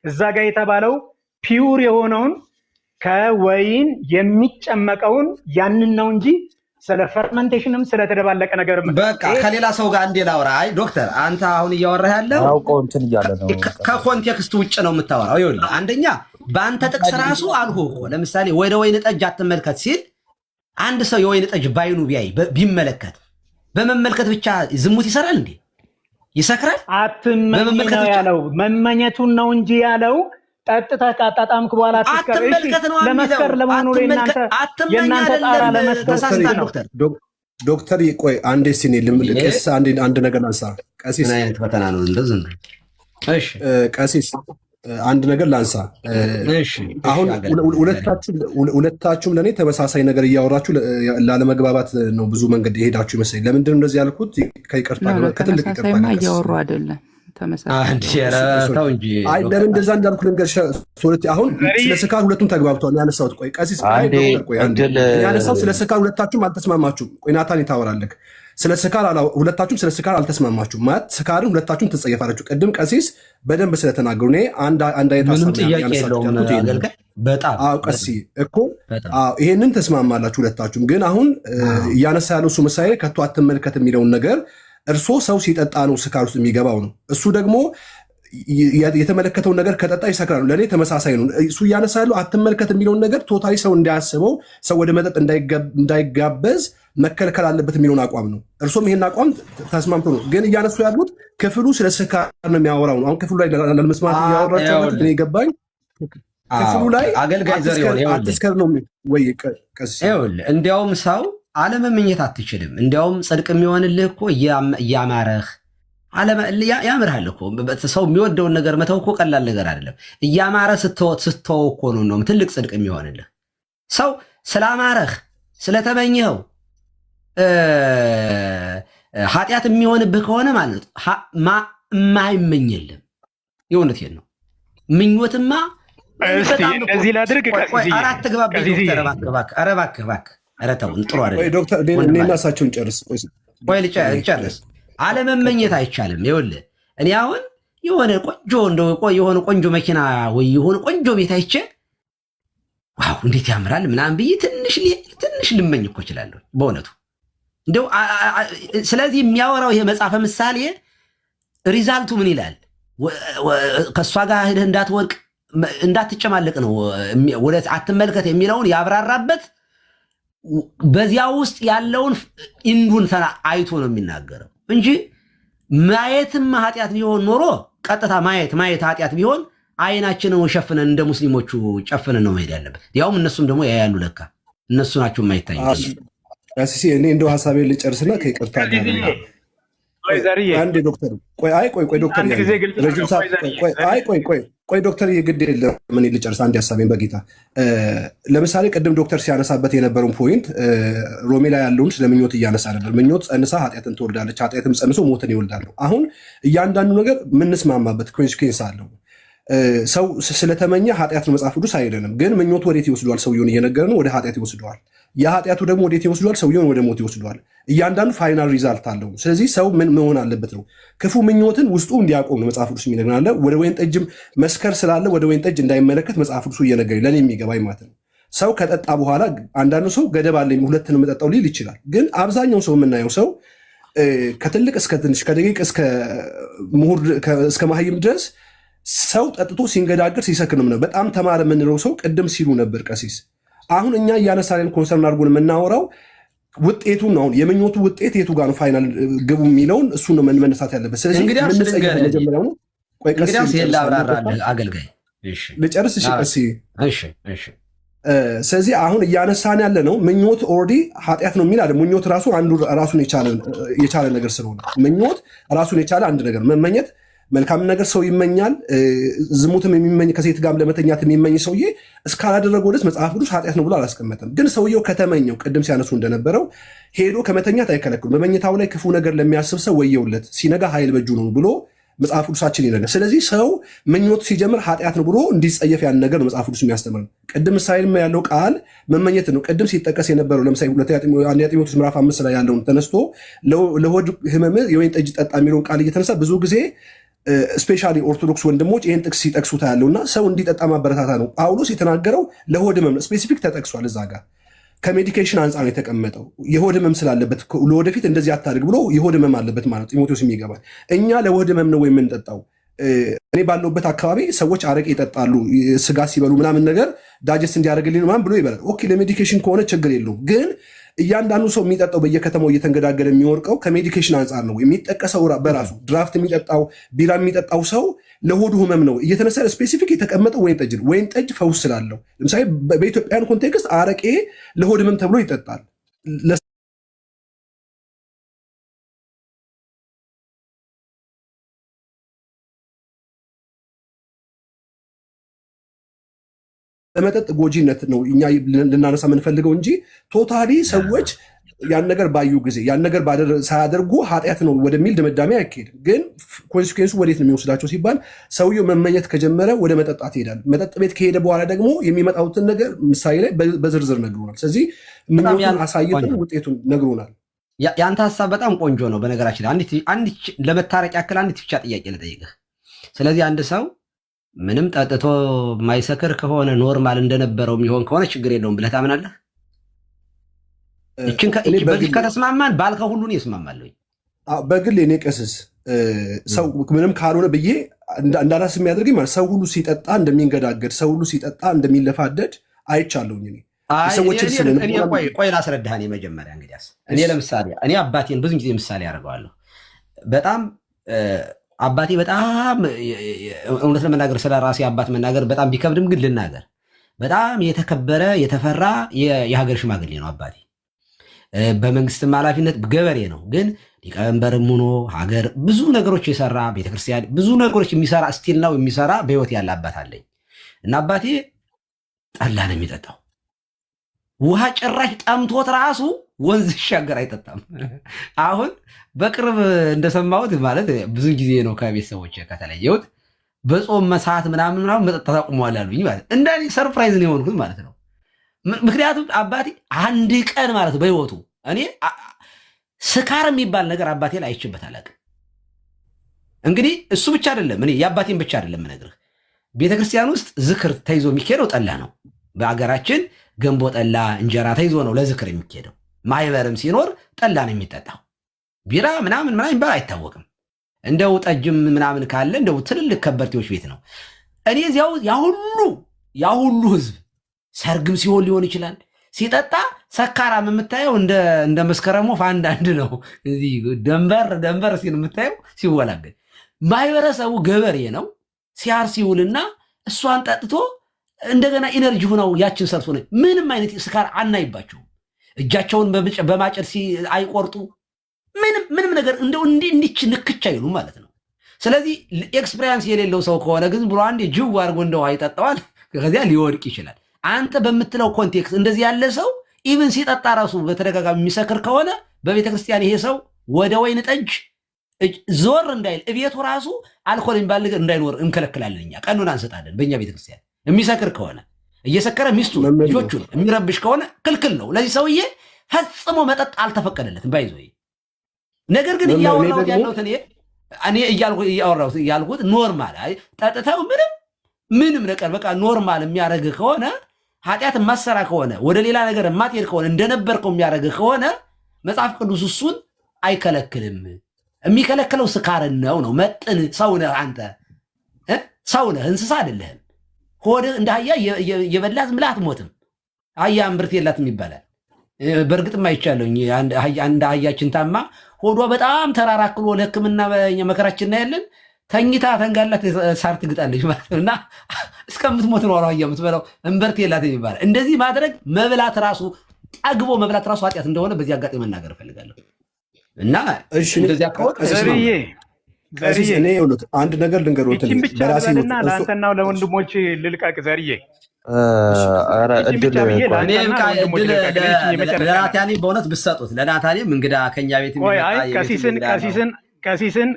እዛ ጋር የተባለው ፒውር የሆነውን ከወይን የሚጨመቀውን ያንን ነው እንጂ ስለ ፈርመንቴሽንም ስለተደባለቀ ነገር በቃ ከሌላ ሰው ጋር እንዴ ላውራ። አይ ዶክተር አንተ አሁን እያወራህ ያለው ከኮንቴክስት ውጭ ነው የምታወራው። ይኸውልህ አንደኛ በአንተ ጥቅስ ራሱ አልሆ እኮ ለምሳሌ ወደ ወይን ጠጅ አትመልከት ሲል አንድ ሰው የወይን ጠጅ ባይኑ ቢያይ ቢመለከት በመመልከት ብቻ ዝሙት ይሰራል እንዴ? ይሰክራል? አትመኝ ነው ያለው። መመኘቱን ነው እንጂ ያለው ጠጥተህ ካጣጣምክ በኋላ አትስከር። ለመስከር ለመሆኑ የእናንተ ጣራ ለመስከር ዶክተር ቆይ አንዴ ሲኔ ልምልቅስ አንድ ነገር ላንሳ። ቀሲስ ፈተና ነው እንደዚህ። እሺ ቀሲስ አንድ ነገር ላንሳ። አሁን ሁለታችሁም ለእኔ ተመሳሳይ ነገር እያወራችሁ ላለመግባባት ነው ብዙ መንገድ የሄዳችሁ ይመስለኝ። ለምንድን ነው እንደዚህ ያልኩት? ከይቅርታ ከትልቅ ይቅርታ እያወሩ አይደለም። ለምን እንደዛ እንዳልኩ ልንገርሽ። አሁን ስለ ስካር ሁለቱም ተግባብተዋል። ያነሳሁት ቆይ ቀሲስ ያነሳሁት ስለ ስካር ሁለታችሁም አልተስማማችሁም። ቆይ ናታን ታወራለህ። ስለ ስካር ሁለታችሁም ስለ ስካር አልተስማማችሁም ማለት ስካርን ሁለታችሁም ትጸየፋላችሁ። ቅድም ቀሲስ በደንብ ስለተናገሩ እኔ አንድ አይነት ቀሲ እኮ ይሄንን ተስማማላችሁ ሁለታችሁም። ግን አሁን እያነሳ ያለው እሱ ምሳሌ ከቶ አትመልከት የሚለውን ነገር እርሶ ሰው ሲጠጣ ነው ስካር ውስጥ የሚገባው ነው። እሱ ደግሞ የተመለከተውን ነገር ከጠጣ ይሰክራሉ። ለእኔ ተመሳሳይ ነው። እሱ እያነሳ ያለው አትመልከት የሚለውን ነገር ቶታሊ ሰው እንዳያስበው ሰው ወደ መጠጥ እንዳይጋበዝ መከልከል አለበት የሚለውን አቋም ነው። እርሶም ይሄን አቋም ተስማምቶ ነው። ግን እያነሱ ያሉት ክፍሉ ስለ ስካር ነው የሚያወራው ነው። አሁን ክፍሉ ላይ ላለመስማት እያወራቸው እኔ የገባኝ ክፍሉ ላይ አገልጋይ ዘር አትስከር ነው ወይ ቀስ እንዲያውም ሰው አለመመኘት አትችልም። እንዲያውም ጽድቅ የሚሆንልህ እኮ እያማረህ ያምርሃል እኮ። ሰው የሚወደውን ነገር መተው እኮ ቀላል ነገር አይደለም። እያማረ ስትተው እኮ ነው ትልቅ ጽድቅ የሚሆንልህ። ሰው ስላማረህ ስለተመኘኸው ኃጢአት የሚሆንብህ ከሆነ ማለት የማይመኝልም የእውነቴን ነው። ምኞትማ እዚህ ላድርግ አራት ግባብ እባክህ ኧረ ተውን፣ ጥሩ አይደለም። ዶክተር እኔና እሳቸውን ጨርስ ልጨርስ። አለመመኘት አይቻልም። ይኸውልህ እኔ አሁን የሆነ ቆንጆ መኪና ወይ የሆነ ቆንጆ ቤት አይቼ ዋው እንዴት ያምራል ምናምን ብዬ ትንሽ ልመኝ እኮ እችላለሁ በእውነቱ እንደው። ስለዚህ የሚያወራው ይሄ መጽሐፈ ምሳሌ ሪዛልቱ ምን ይላል? ከእሷ ጋር ሄደህ እንዳትወድቅ እንዳትጨማለቅ ነው። ወደ አትመልከት የሚለውን ያብራራበት በዚያ ውስጥ ያለውን ኢንዱን አይቶ ነው የሚናገረው እንጂ ማየትም ኃጢአት ቢሆን ኖሮ ቀጥታ ማየት ኃጢአት ቢሆን አይናችንን ሸፍነን እንደ ሙስሊሞቹ ጨፍነን ነው መሄድ ያለበት። ያውም እነሱም ደግሞ ያያሉ። ለካ እነሱ ናቸው የማይታዩ። እኔ እንደው ሀሳቤ ልጨርስና ከይቅርታ ጋር አንዴ ዶክተር ቆይ ዶክተር የግድ የለም ምን ልጨርስ አንድ ሀሳቤን በጌታ ለምሳሌ ቅድም ዶክተር ሲያነሳበት የነበረውን ፖይንት ሮሜ ላይ ያለውን ስለ ምኞት እያነሳ ነበር። ምኞት ጸንሳ ኃጢአትን ትወልዳለች፣ ኃጢአትም ጸንሶ ሞትን ይወልዳሉ። አሁን እያንዳንዱ ነገር የምንስማማበት ኮንሲኩዌንስ አለው። ሰው ስለተመኘ ኃጢአት ነው መጽሐፍ ቅዱስ አይደለም። ግን ምኞቱ ወዴት ይወስደዋል? ሰውየውን እየነገረ ነው፣ ወደ ኃጢአት ይወስደዋል። የኃጢአቱ ደግሞ ወዴት ይወስደዋል? ሰውየውን ወደ ሞት ይወስደዋል። እያንዳንዱ ፋይናል ሪዛልት አለው። ስለዚህ ሰው ምን መሆን አለበት ነው? ክፉ ምኞትን ውስጡ እንዲያቆም ነው መጽሐፍ ቅዱስ የሚነግረን አለ። ወደ ወይን ጠጅም መስከር ስላለ ወደ ወይን ጠጅ እንዳይመለከት መጽሐፍ ቅዱስ እየነገረኝ ለእኔ የሚገባኝ ማለት ነው። ሰው ከጠጣ በኋላ አንዳንዱ ሰው ገደብ አለኝ ሁለትን የምጠጣው ሊል ይችላል። ግን አብዛኛው ሰው የምናየው ሰው ከትልቅ እስከ ትንሽ ከደቂቅ እስከ ምሁር እስከ ማህይም ድረስ ሰው ጠጥቶ ሲንገዳገር ሲሰክር ነው። በጣም ተማረ የምንለው ሰው ቅድም ሲሉ ነበር ቀሲስ። አሁን እኛ እያነሳን ኮንሰርን አድርጎን የምናወራው ውጤቱን ነው። አሁን የምኞቱ ውጤት የቱ ጋር ነው ፋይናል ግቡ የሚለውን እሱ ነው መነሳት ያለበት። ስለዚህ መጀመሪያው ነው። ቆይ ቀሲስ አገልጋይ ልጨርስ። እሺ ቀሲስ ስለዚህ አሁን እያነሳን ያለ ነው ምኞት ኦልሬዲ ኃጢአት ነው የሚል አይደል? ምኞት ራሱ አንዱ ራሱን የቻለ ነገር ስለሆነ ምኞት ራሱን የቻለ አንድ ነገር መመኘት መልካም ነገር ሰው ይመኛል። ዝሙትም የሚመኝ ከሴት ጋር ለመተኛት የሚመኝ ሰውዬ እስካላደረገው ድረስ መጽሐፍ ቅዱስ ኃጢአት ነው ብሎ አላስቀመጠም። ግን ሰውየው ከተመኘው ቅድም ሲያነሱ እንደነበረው ሄዶ ከመተኛት አይከለክሉም። በመኝታው ላይ ክፉ ነገር ለሚያስብ ሰው ወየውለት፣ ሲነጋ ኃይል በእጁ ነው ብሎ መጽሐፍ ቅዱሳችን ይነገር። ስለዚህ ሰው ምኞት ሲጀምር ኃጢአት ነው ብሎ እንዲጸየፍ ያን ነገር ነው መጽሐፍ ቅዱስ የሚያስተምር። ቅድም ምሳሌም ያለው ቃል መመኘት ነው። ቅድም ሲጠቀስ የነበረው ለምሳሌ አንደኛ ጢሞቴዎስ ምዕራፍ 5 ላይ ያለውን ተነስቶ ለሆድ ህመም የወይን ጠጅ ጠጣ የሚለውን ቃል እየተነሳ ብዙ ጊዜ ስፔሻሊ ኦርቶዶክስ ወንድሞች ይህን ጥቅስ ሲጠቅሱታ ያለውና ሰው እንዲጠጣ ማበረታታ ነው። ጳውሎስ የተናገረው ለሆድ ህመም ስፔሲፊክ ተጠቅሷል። እዛ ጋር ከሜዲኬሽን አንጻር ነው የተቀመጠው። የሆድ ህመም ስላለበት ለወደፊት እንደዚህ አታድርግ ብሎ የሆድ ህመም አለበት ማለት ጢሞቴዎስ የሚገባል። እኛ ለሆድ ህመም ነው የምንጠጣው። እኔ ባለሁበት አካባቢ ሰዎች አረቄ ይጠጣሉ፣ ስጋ ሲበሉ ምናምን ነገር ዳጀስት እንዲያደርግልኝ ምናምን ብሎ ይበላል። ኦኬ ለሜዲኬሽን ከሆነ ችግር የለውም። ግን እያንዳንዱ ሰው የሚጠጣው በየከተማው እየተንገዳገደ የሚወርቀው ከሜዲኬሽን አንጻር ነው የሚጠቀሰው። በራሱ ድራፍት የሚጠጣው ቢራ የሚጠጣው ሰው ለሆዱ ህመም ነው እየተነሳ ስፔሲፊክ የተቀመጠው ወይን ጠጅ ነው። ወይን ጠጅ ፈውስ ስላለው ለምሳሌ በኢትዮጵያን ኮንቴክስት አረቄ ለሆድ ህመም ተብሎ ይጠጣል። ለመጠጥ ጎጂነት ነው እኛ ልናነሳ የምንፈልገው እንጂ ቶታሊ ሰዎች ያን ነገር ባዩ ጊዜ ያን ነገር ሳያደርጉ ኃጢአት ነው ወደሚል ድምዳሜ አይካሄድም። ግን ኮንሲኩዌንሱ ወዴት ነው የሚወስዳቸው ሲባል ሰውየው መመኘት ከጀመረ ወደ መጠጣት ይሄዳል። መጠጥ ቤት ከሄደ በኋላ ደግሞ የሚመጣውትን ነገር ምሳሌ ላይ በዝርዝር ነግሮናል። ስለዚህ ምኞቱን አሳይተን ውጤቱን ነግሮናል። የአንተ ሀሳብ በጣም ቆንጆ ነው። በነገራችን ላይ ለመታረቅ ያክል አንዲት ብቻ ጥያቄ ልጠይቅህ። ስለዚህ አንድ ሰው ምንም ጠጥቶ የማይሰክር ከሆነ ኖርማል እንደነበረው የሚሆን ከሆነ ችግር የለውም ብለህ ታምናለህ? በዚህ ከተስማማን ባልከው ሁሉን ይስማማለሁ። በግል እኔ ቀስስ ሰው ምንም ካልሆነ ብዬ እንዳላስ የሚያደርገኝ ማለት ሰው ሁሉ ሲጠጣ እንደሚንገዳገድ ሰው ሁሉ ሲጠጣ እንደሚለፋደድ አይቻለሁኝ። ቆይ ላስረዳህ። እኔ መጀመሪያ እንግዲያስ እኔ ለምሳሌ እኔ አባቴን ብዙ ጊዜ ምሳሌ አደርገዋለሁ። በጣም አባቴ በጣም እውነት ለመናገር ስለ ራሴ አባት መናገር በጣም ቢከብድም ግን ልናገር፣ በጣም የተከበረ የተፈራ የሀገር ሽማግሌ ነው አባቴ። በመንግስትም ኃላፊነት ገበሬ ነው፣ ግን ሊቀመንበርም ሆኖ ሀገር ብዙ ነገሮች የሰራ ቤተክርስቲያን ብዙ ነገሮች የሚሰራ ስቲል ነው የሚሰራ በህይወት ያለ አባት አለኝ እና አባቴ ጠላ ነው የሚጠጣው። ውሃ ጭራሽ ጠምቶት ራሱ ወንዝ ይሻገር አይጠጣም። አሁን በቅርብ እንደሰማሁት ማለት ብዙ ጊዜ ነው ከቤተሰቦች ከተለየሁት በጾም ሰዓት ምናምን መጠጣት አቁመዋል አሉኝ። ማለት እንደኔ ሰርፕራይዝ ነው የሆንኩት ማለት ነው። ምክንያቱም አባቴ አንድ ቀን ማለት በህይወቱ እኔ ስካር የሚባል ነገር አባቴ ላይ አይችበት አላውቅም። እንግዲህ እሱ ብቻ አይደለም እኔ የአባቴን ብቻ አይደለም እነግርህ፣ ቤተክርስቲያን ውስጥ ዝክር ተይዞ የሚካሄደው ጠላ ነው። በአገራችን ገንቦ ጠላ እንጀራ ተይዞ ነው ለዝክር የሚካሄደው። ማይበርም ሲኖር ጠላ ነው የሚጠጣው። ቢራ ምናምን ይባል አይታወቅም። እንደው ጠጅም ምናምን ካለ እንደው ትልልቅ ከበርቴዎች ቤት ነው። እኔ እዚያው ያ ሁሉ ህዝብ ሰርግም ሲሆን ሊሆን ይችላል ሲጠጣ ሰካራም የምታየው እንደ መስከረሙ አንድ ነው። እዚህ ደንበር ሲል የምታየው ሲወላገድ። ማህበረሰቡ ገበሬ ነው። ሲያር ሲውልና እሷን ጠጥቶ እንደገና ኢነርጂ ሆነው ያችን ሰርቶ ነው። ምንም አይነት ስካር አናይባቸውም። እጃቸውን በማጨድ አይቆርጡ ምንም ነገር እንደው እንዲች ንክች አይሉ ማለት ነው። ስለዚህ ኤክስፔሪንስ የሌለው ሰው ከሆነ ግን ብሎ አንድ ጅው አድርጎ እንደው አይጠጣዋል፣ ከዚያ ሊወድቅ ይችላል። አንተ በምትለው ኮንቴክስት እንደዚህ ያለ ሰው ኢቭን ሲጠጣ ራሱ በተደጋጋሚ የሚሰክር ከሆነ በቤተክርስቲያን ይሄ ሰው ወደ ወይን ጠጅ ዞር እንዳይል እቤቱ ራሱ አልኮል የሚባል ነገር እንዳይኖር እንከለክላለን። እኛ ቀኑን አንሰጣለን። በእኛ ቤተክርስቲያን የሚሰክር ከሆነ እየሰከረ ሚስቱ ልጆቹን የሚረብሽ ከሆነ ክልክል ነው። ለዚህ ሰውዬ ፈጽሞ መጠጥ አልተፈቀደለትም። ባይዞ ነገር ግን እያወራሁት ያለሁት እኔ እያልኩት ኖርማል ጠጥተው ምንም ነገር በቃ ኖርማል የሚያደርግ ከሆነ ኃጢአት የማሰራ ከሆነ ወደ ሌላ ነገር የማትሄድ ከሆነ እንደነበርከው የሚያደርግ ከሆነ መጽሐፍ ቅዱስ እሱን አይከለክልም። የሚከለክለው ስካርን ነው። መጥን ሰው ነህ አንተ፣ ሰው ነህ፣ እንስሳ አይደለህም። ሆድህ እንደ አህያ የበላት ምላ አትሞትም። አህያ እምብርት የላትም ይባላል። በእርግጥም አይቻለሁ። አንድ አህያችን ታማ ሆዷ በጣም ተራራክሎ ለሕክምና መከራችን ያለን ተኝታ ተንጋላት ሳር ትግጣለች ማለት ነው። እና እስከምትሞት ነው አህያ የምትበላው እምብርት የላትም ይባላል። እንደዚህ ማድረግ መብላት ራሱ ጠግቦ መብላት ራሱ ኃጢአት እንደሆነ በዚህ አጋጣሚ መናገር እፈልጋለሁ። እና እንደዚያ እኔ አንድ ነገር ልንገርዎት በራሴና ለአንተና ለወንድሞች ልልቀቅ። ዘርዬ ለናታኒ በእውነት ብትሰጡት፣ ለናታኒም እንግዳ ከኛ ቤት ቀሲስን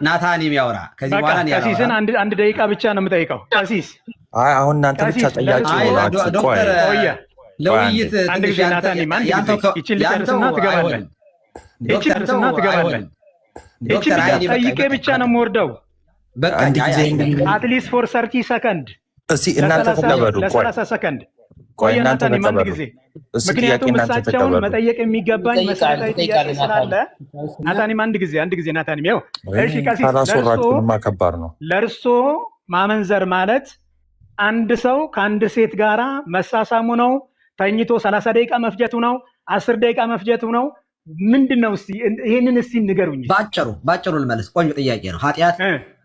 ናታኒ የሚያወራ ከዚህ በኋላ ቀሲስን አንድ ደቂቃ ብቻ ነው የምጠይቀው። ቀሲስ አሁን እናንተ ብቻ ጠያቂ ዶክተር ለውይይት አንድ ጊዜ ናታኒ ይችን ልጨርስና ትገባለን። ይችን ጠይቄ ብቻ ነው የምወርደው። አትሊስት ፎር 30 ሰከንድ እናንተ ተቀበሉ። ለ30 ሰከንድ ቆይ ናታኒም አንድ ጊዜ፣ ምክንያቱም እሳቸውን መጠየቅ የሚገባኝ መሰረታዊ ጥያቄ ስላለ። ናታኒም አንድ ጊዜ ናታኒም ይኸው። እሺ ቀሲስ፣ ለእርሶ ማመንዘር ማለት አንድ ሰው ከአንድ ሴት ጋራ መሳሳሙ ነው? ተኝቶ 30 ደቂቃ መፍጀቱ ነው? 10 ደቂቃ መፍጀቱ ነው? ምንድን ነው? እስቲ ይሄንን እስቲ ንገሩኝ። ባጭሩ ልመልስ። ቆንጆ ጥያቄ ነው። ኃጢአት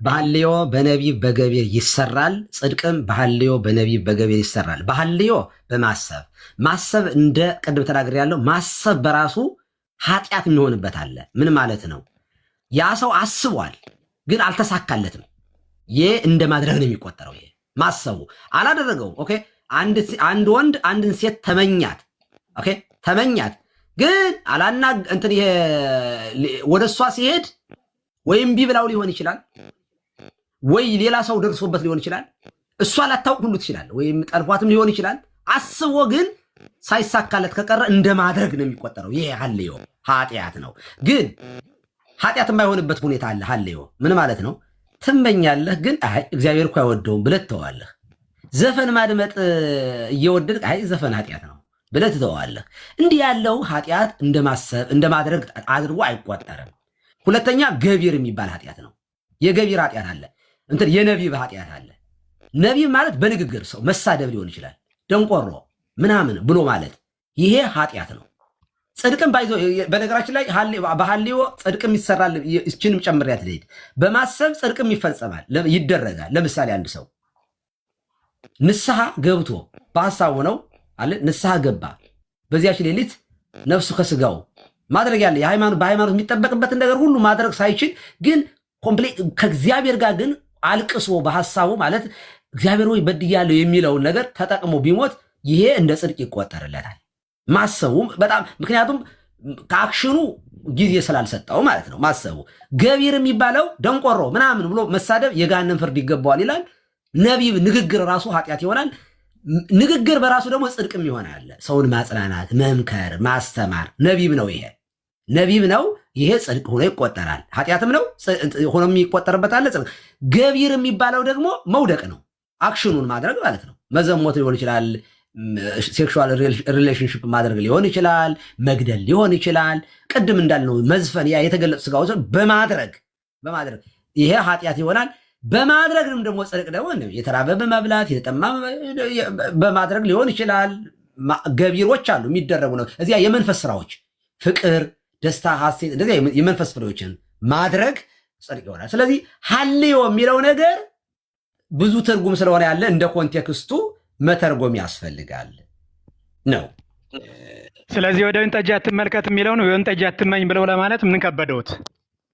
በሐልዮ በነቢብ በገቢር ይሰራል፣ ጽድቅም በሐልዮ በነቢብ በገቢር ይሰራል። በሐልዮ ማሰብ እንደ ቅድም ተናግሬያለሁ። ማሰብ በራሱ ኃጢአት የሚሆንበት አለ። ምን ማለት ነው? ያ ሰው አስቧል ግን አልተሳካለትም። ይህ እንደ ማድረግ ነው የሚቆጠረው። ይሄ ማሰቡ አላደረገውም። ኦኬ፣ አንድ ወንድ አንድን ሴት ተመኛት። ኦኬ፣ ተመኛት ግን ይሄ ወደ እሷ ሲሄድ ወይም ቢብላው ሊሆን ይችላል፣ ወይ ሌላ ሰው ደርሶበት ሊሆን ይችላል። እሷ ላታውቅ ሁሉ ትችላል፣ ወይም ጠልፏትም ሊሆን ይችላል። አስቦ ግን ሳይሳካለት ከቀረ እንደ ማድረግ ነው የሚቆጠረው። ይሄ ሐልዮ ኃጢአት ነው። ግን ኃጢአት የማይሆንበት ሁኔታ አለ። ሐልዮ ምን ማለት ነው? ትመኛለህ ግን አይ እግዚአብሔር እኮ አይወደውም ብለህ ትተዋለህ። ዘፈን ማድመጥ እየወደድክ አይ ዘፈን ኃጢአት ነው ብለህ ትተዋለህ። እንዲህ ያለው ኃጢአት እንደማሰብ እንደማድረግ አድርጎ አይቆጠርም። ሁለተኛ ገቢር የሚባል ኃጢአት ነው። የገቢር ኃጢአት አለ፣ እንትን የነቢብ ኃጢአት አለ። ነቢብ ማለት በንግግር ሰው መሳደብ ሊሆን ይችላል፣ ደንቆሮ ምናምን ብሎ ማለት ይሄ ኃጢአት ነው። ጽድቅም ባይዞ በነገራችን ላይ በሐልዮ ጽድቅም ይሰራል። እችንም ጨምሬያት ልሄድ በማሰብ ጽድቅም ይፈጸማል ይደረጋል። ለምሳሌ አንድ ሰው ንስሐ ገብቶ በሐሳቡ ነው አለ ንስሐ ገባ። በዚያች ሌሊት ነፍሱ ከስጋው ማድረግ ያለ በሃይማኖት የሚጠበቅበትን ነገር ሁሉ ማድረግ ሳይችል ግን ኮምፕሌት ከእግዚአብሔር ጋር ግን አልቅሶ በሐሳቡ ማለት እግዚአብሔር ወይ በድያለሁ የሚለውን ነገር ተጠቅሞ ቢሞት ይሄ እንደ ጽድቅ ይቆጠርለታል። ማሰቡ በጣም ምክንያቱም ከአክሽኑ ጊዜ ስላልሰጠው ማለት ነው። ማሰቡ ገቢር የሚባለው ደንቆሮ ምናምን ብሎ መሳደብ የገሃነም ፍርድ ይገባዋል ይላል። ነቢብ ንግግር ራሱ ኃጢአት ይሆናል። ንግግር በራሱ ደግሞ ጽድቅም ይሆናል። ሰውን ማጽናናት፣ መምከር፣ ማስተማር ነቢብ ነው። ይሄ ነቢብ ነው። ይሄ ጽድቅ ሆኖ ይቆጠራል። ኃጢአትም ነው ሆኖ የሚቆጠርበት አለ። ገቢር የሚባለው ደግሞ መውደቅ ነው። አክሽኑን ማድረግ ማለት ነው። መዘሞት ሊሆን ይችላል፣ ሴክሹዋል ሪሌሽንሽፕ ማድረግ ሊሆን ይችላል፣ መግደል ሊሆን ይችላል። ቅድም እንዳልነው መዝፈን፣ ያ የተገለጹ ስጋዎች በማድረግ ይሄ ኃጢአት ይሆናል። በማድረግም ደግሞ ጽድቅ ደግሞ የተራበ በመብላት የተጠማ በማድረግ ሊሆን ይችላል። ገቢሮች አሉ የሚደረጉ ነው። እዚያ የመንፈስ ስራዎች ፍቅር፣ ደስታ፣ ሐሴት እንደዚያ የመንፈስ ፍሬዎችን ማድረግ ጽድቅ ይሆናል። ስለዚህ ሐልዮ የሚለው ነገር ብዙ ትርጉም ስለሆነ ያለ እንደ ኮንቴክስቱ መተርጎም ያስፈልጋል ነው። ስለዚህ ወደ ወይን ጠጅ አትመልከት የሚለው ነው። ወይን ጠጅ አትመኝ ብለው ለማለት ምን ከበደውት?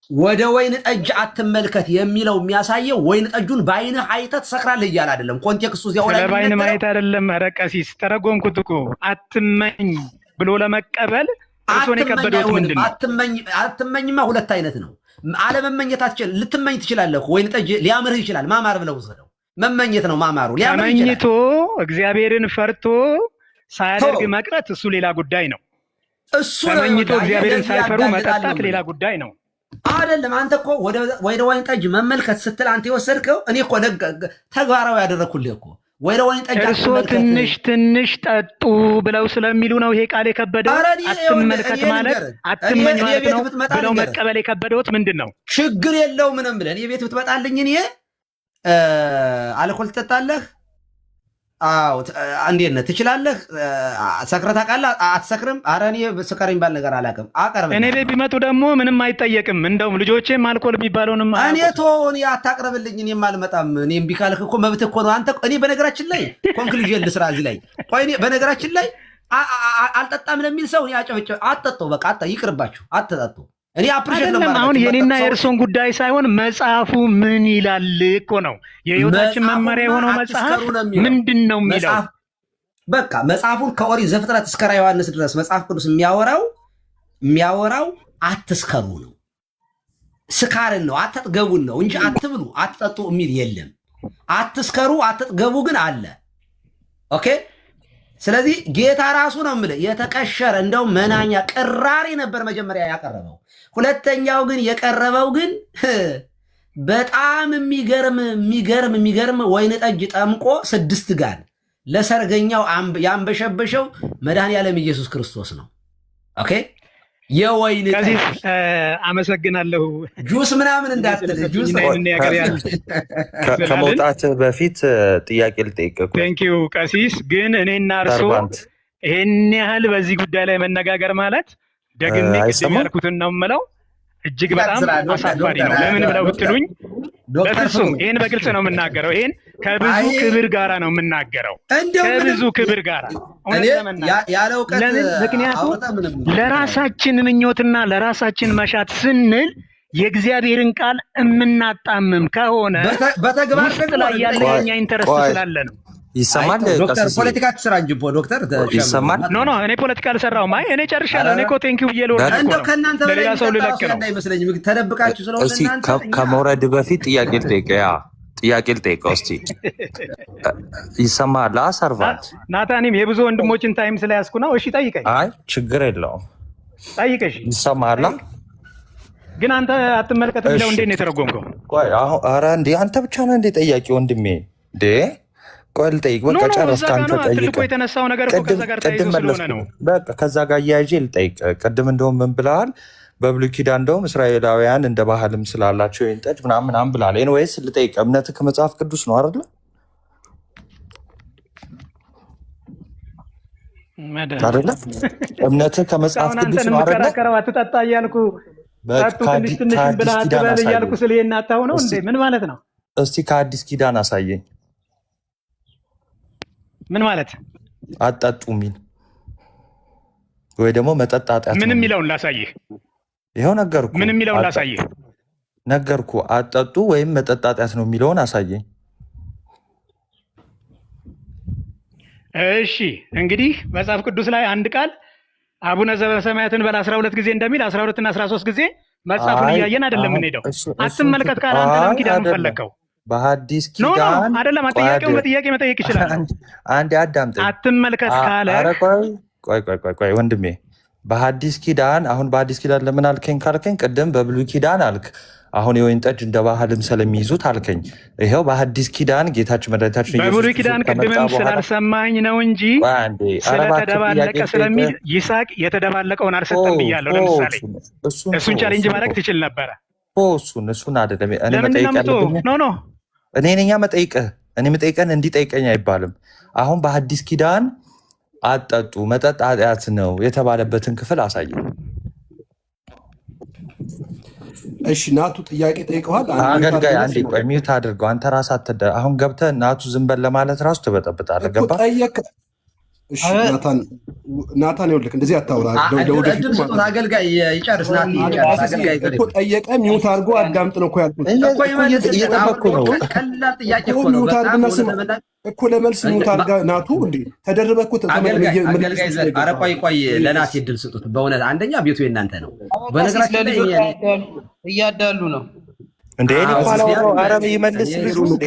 ወደ ወይን ጠጅ አትመልከት የሚለው የሚያሳየው ወይን ጠጁን በዓይንህ አይተህ ትሰክራለህ እያለ አይደለም። ኮንቴክስቱ እዚያው ላይ በዓይን ማየት አይደለም። ኧረ ቀሲስ ተረጎምኩት እኮ አትመኝ ብሎ ለመቀበል እርሶን የከበደውት ምንድን ነው? አትመኝማ ሁለት አይነት ነው። አለመመኘት ልትመኝ ትችላለህ። ወይን ጠጅ ሊያምርህ ይችላል። ማማር ብለው ውሰደው መመኘት ነው ማማሩ። ተመኝቶ እግዚአብሔርን ፈርቶ ሳያደርግ መቅረት እሱ ሌላ ጉዳይ ነው። ተመኝቶ እግዚአብሔርን ሳይፈሩ መጠጣት ሌላ ጉዳይ ነው። አይደለም። አንተ እኮ ወደ ወይን ጠጅ መመልከት ስትል አንተ የወሰድከው እኔ እኮ ተግባራዊ ያደረግኩልህ እኮ ወደ ወይን ጠጅ እርሶ ትንሽ ጠጡ ብለው ስለሚሉ ነው ይሄ ቃል የከበደው። አትመልከት ማለት አትመኝ ማለት ነው ብለው መቀበል የከበደውት ምንድን ነው? ችግር የለው ምንም ብለን የቤት ብትመጣልኝ እኔ አልኮል ትጠጣለህ? አዎ። እንዴት ነህ? ትችላለህ? ሰክረህ ታውቃለህ? አትሰክርም? ኧረ እኔ ስከር የሚባል ነገር አላውቅም። አቀርብልህ። እኔ ቤት ቢመጡ ደግሞ ምንም አይጠየቅም። እንደውም ልጆቼም አልኮል የሚባለውንም እኔ እኔ አታቅርብልኝ። እኔም አልመጣም። እኔ እምቢ ካልክ እኮ መብትህ እኮ ነው። አንተ እኔ በነገራችን ላይ ኮንክሉዥን ልስራ እዚህ ላይ ቆይ። እኔ በነገራችን ላይ አልጠጣም ለሚል ሰው አጨበጨብ። አትጠጡ፣ በቃ ይቅርባችሁ፣ አትጠጡ። እኔ አፕሪሼት ነው። አሁን የኔና የእርሶን ጉዳይ ሳይሆን መጽሐፉ ምን ይላል እኮ ነው። የህይወታችን መመሪያ የሆነው መጽሐፍ ምንድን ነው የሚለው? በቃ መጽሐፉን ከኦሪት ዘፍጥረት እስከ ራዕየ ዮሐንስ ድረስ መጽሐፍ ቅዱስ የሚያወራው አትስከሩ ነው፣ ስካርን ነው፣ አትጥገቡን ነው እንጂ አትብሉ አትጠጡ የሚል የለም። አትስከሩ አትጥገቡ ግን አለ። ኦኬ። ስለዚህ ጌታ ራሱ ነው የምልህ የተቀሸረ እንደው መናኛ ቅራሪ ነበር መጀመሪያ ያቀረበው። ሁለተኛው ግን የቀረበው ግን በጣም የሚገርም ወይን ጠጅ ጠምቆ 6 ጋን ለሰርገኛው ያንበሸበሸው መድኃኔዓለም ኢየሱስ ክርስቶስ ነው። ኦኬ። የወይን ጠጅ አመሰግናለሁ። ጁስ ምናምን እንዳትል። ጁስ ከመውጣትህ በፊት ጥያቄ ልጠይቅህ። ቴንኪው ቀሲስ። ግን እኔና እርሶ ይሄን ያህል በዚህ ጉዳይ ላይ መነጋገር ማለት ደግሜ ቅድም ያልኩትን ነው የምለው፣ እጅግ በጣም አሳፋሪ ነው። ለምን ብለው ብትሉኝ በፍጹም ይህን በግልጽ ነው የምናገረው። ይህን ከብዙ ክብር ጋራ ነው የምናገረው፣ ከብዙ ክብር ጋራ ለምን? ምክንያቱም ለራሳችን ምኞትና ለራሳችን መሻት ስንል የእግዚአብሔርን ቃል የምናጣምም ከሆነ ውስጥ ላይ ያለ የኛ ኢንተረስት ስላለ ነው። ይሰማል? ዶክተር ፖለቲካ ትስራ እንጂ ዶክተር ይሰማል? ኖ እኔ ፖለቲካ አልሰራሁም። አይ እኔ ጨርሻለሁ። እኔ እኮ ቴንኪው ብዬ ልወርድ እኮ ነው። ከእናንተ በላይ ሰው ልለቅ ነው አይመስለኝም። ተደብቃችሁ ስለሆነ እናንተ ከመውረድ በፊት ጥያቄ ልጠይቀው እስቲ። ይሰማል? ሰርቫንት ናታኒም የብዙ ወንድሞችን ታይም ስለያዝኩ ነው። እሺ ጠይቀኝ። አይ ችግር የለውም ጠይቀሽ። ይሰማል? ግን አንተ አትመልከት የሚለው እንዴት ነው የተረጎምከው? ኧረ እንዴ አንተ ብቻ ነህ እንዴ ጠያቂ ወንድሜ? እንዴ ቆይ ልጠይቅ። በቃ ጨረስክ አንተ ጠይቀህ። ትልቁ የተነሳው ነገር እኮ ከዛ ጋር ተያይዞ ስለሆነ ነው። በቃ ከዛ ጋር እያያዤ ልጠይቅ። ቅድም እንደውም ምን ብለሃል? በብሉይ ኪዳን እንደውም እስራኤላውያን እንደ ባህልም ስላላቸው የወይን ጠጅ ምናምን ብላል። ኤኒዌይስ ልጠይቅ። እምነትህ ከመጽሐፍ ቅዱስ ነው አይደለ? አይደለ? እምነትህ ከመጽሐፍ ቅዱስ ነው አይደለ? አንተን አትጠጣ እያልኩ ትንሽ ትንሽ ብለህ አትበል እያልኩ ስለይና አታው ነው እንዴ? ምን ማለት ነው? እስቲ ከአዲስ ኪዳን አሳየኝ። ምን ማለት አጠጡ ሚል ወይ ደግሞ መጠጣጣት ምን የሚለውን ላሳይህ። ይኸው ነገርኩ። ምን የሚለውን ላሳይህ ነገርኩ። አጠጡ ወይም መጠጣጣት ነው የሚለውን አሳየኝ። እሺ እንግዲህ መጽሐፍ ቅዱስ ላይ አንድ ቃል አቡነ ዘበሰማያትን በል 12 ጊዜ እንደሚል 12 እና 13 ጊዜ መጽሐፉን እያየን አይደለም የምንሄደው። አትመልከት ካለ አንተ ለምን ኪዳኑን ፈለከው? በሐዲስ ኪዳን አይደለም። ጥያቄውን በጥያቄ መጠየቅ ይችላል። አንዴ አዳምጠኝ። አትመልከት ካለ ቆይ ወንድሜ፣ በሐዲስ ኪዳን አሁን በሐዲስ ኪዳን ለምን አልከኝ ካልከኝ፣ ቅድም በብሉይ ኪዳን አልክ። አሁን የወይን ጠጅ እንደ ባህልም ስለሚይዙት አልከኝ። ይኸው በሐዲስ ኪዳን ጌታችን መድኃኒታችን በብሉይ ኪዳን ቅድምም ስላልሰማኝ ነው እንጂ ስለተደባለቀ ስለሚል ይስሐቅ የተደባለቀውን አልሰጠም ብያለሁ። ለምሳሌ እሱን ቻሌንጅ ማድረግ ትችል ነበረ። እሱን አይደለም እኔ መጠይቅ እኔ ነኛ መጠይቅህ። እኔ መጠይቀን እንዲጠይቀኝ አይባልም። አሁን በሐዲስ ኪዳን አጠጡ መጠጥ ኃጢአት ነው የተባለበትን ክፍል አሳየኝ። እሺ ናቱ ጥያቄ ጠይቀዋል። አገልጋይ አንዴ ቆይ ሚዩት አድርገው። አንተ ራስህ አሁን ገብተህ ናቱ ዝም በል ለማለት ራሱ ትበጠብጣለህ። ገባህ? እሺ ናታን ይኸውልህ እንደዚህ አታውራ። አገልጋይ ይጨርስ። አገልጋይ እኮ ጠየቀ። ሚዩት አድርጎ አዳምጥ ነው እኮ ያልኩት። እየጠበኩ ነው። ቀላል ጥያቄ እኮ ነው። ሚዩት አድርግና ስም እኮ ለመልስ ሚዩት አድርጋ ናቱ እንዴ ተደረበ እኮ ኧረ ቆይ ለናት እድል ስጡት። በእውነት አንደኛ ቤቱ የእናንተ ነው። በነገራችን ላይ እያዳሉ ነው እንዴ አረም ይመልስ ልጁ እንዴ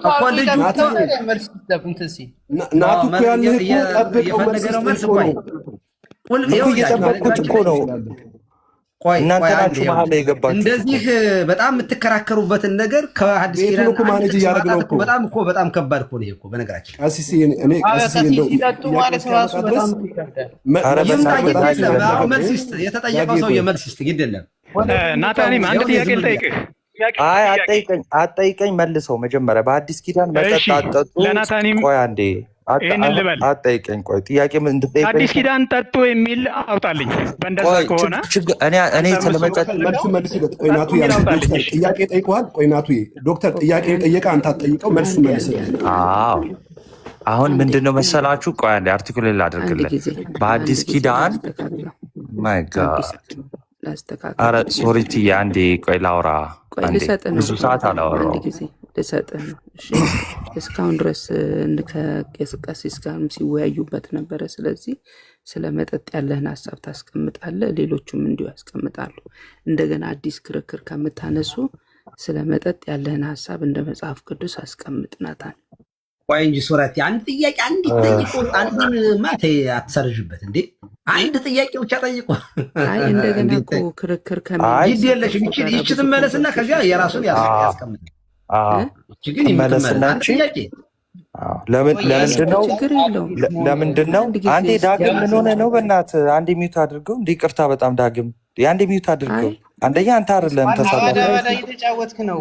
እኮ ልጁ ናቱ እኮ ያለህ እኮ ጠብቀው መልስ እኮ እየጠበቅኩት እኮ ነው። እናንተ ናችሁ መሀል ላይ የገባችሁ። እንደዚህ በጣም የምትከራከሩበትን ነገር ከሐዲስ ኪዳን እኮ ማኔጅ እያደረግን ነው እኮ በጣም ከባድ እኮ ነው እኮ በነገራችን ቀሲስ እኔ ቀሲስ እንደው ማለት ራሱ በጣም የተጠየቀው ሰው የመልስ ይስጥ ግድ የለም። ናታኒም አንድ ጥያቄ ልጠይቅህ። አይ አጠይቀኝ መልሰው መጀመሪያ በሐዲስ ኪዳን መጠጥ አጠጡ። ለናታኒም ቆይ አንዴ አጠይቀኝ። ቆይ ጥያቄ ምን እንድጠይቀኝ አዲስ ኪዳን ጠጡ የሚል አውጣልኝ። በእንደዛ ከሆነ እኔ ስለመጠጥ መልስለት። ቆይ ናቱ ጥያቄ ጠይቀዋል። ቆይ ናቱ ዶክተር ጥያቄ ጠየቀ፣ አንተ አትጠይቀው፣ መልሱ መልስለት። አዎ አሁን ምንድነው መሰላችሁ? ቆይ አንዴ አርቲኩሌት ላድርግልህ። በሐዲስ ኪዳን ማይ ጋድ ኧረ ሶሪ ትዬ አንዴ ቆይ ላውራ። ብዙ ሰዓት አላወራሁም። ልሰጥህ ነው። እስካሁን ድረስ ከቀሲስ ጋርም ሲወያዩበት ነበረ። ስለዚህ ስለ መጠጥ ያለህን ሀሳብ ታስቀምጣለህ፣ ሌሎቹም እንዲሁ ያስቀምጣሉ። እንደገና አዲስ ክርክር ከምታነሱ ስለ መጠጥ ያለህን ሀሳብ እንደ መጽሐፍ ቅዱስ አስቀምጥ። ናታን ቆይ እንጂ ሶራቲ አንድ ጥያቄ አንድ ጠይቆ አንዱን ማቴ አትሰርዥበት እንዴ! አንድ ጥያቄ ብቻ ጠይቆ አይ እንደገና እኮ ክርክር ከሚል የለሽም። ይቺ ትመለስና ከዚያ የራሱን ያስቀምጥ። ለምንድን ነው አንዴ ዳግም ምን ሆነ ነው? በእናትህ አንዴ ሚዩት አድርገው። እንደ ይቅርታ በጣም ዳግም አንዴ ሚዩት አድርገው። አንደኛ አንተ አይደለም ተሳዳቢ እየተጫወትክ ነው።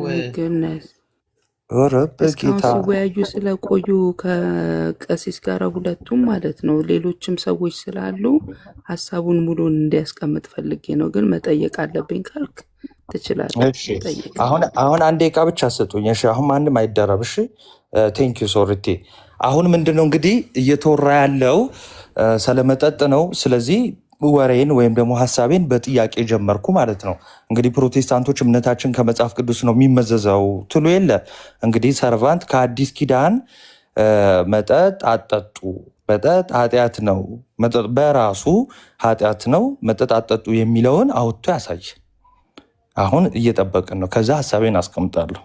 እስካሁን ሲወያዩ ስለቆዩ ከቀሲስ ጋር ሁለቱም ማለት ነው። ሌሎችም ሰዎች ስላሉ ሀሳቡን ሙሉን እንዲያስቀምጥ ፈልጌ ነው። ግን መጠየቅ አለብኝ ካልክ ትችላለህ። አሁን አንድ ደቂቃ ብቻ ስጡኝ። እሺ አሁን ማንም አይደረብ። እሺ ቴንኪዩ ሶሪቲ። አሁን ምንድነው እንግዲህ እየተወራ ያለው ስለመጠጥ ነው። ስለዚህ ወሬን ወይም ደግሞ ሀሳቤን በጥያቄ ጀመርኩ ማለት ነው። እንግዲህ ፕሮቴስታንቶች እምነታችን ከመጽሐፍ ቅዱስ ነው የሚመዘዘው ትሉ የለ እንግዲህ ሰርቫንት ከአዲስ ኪዳን መጠጥ አጠጡ፣ መጠጥ ኃጢአት ነው፣ መጠጥ በራሱ ኃጢአት ነው፣ መጠጥ አጠጡ የሚለውን አውጥቶ ያሳይ። አሁን እየጠበቅን ነው። ከዛ ሀሳቤን አስቀምጣለሁ።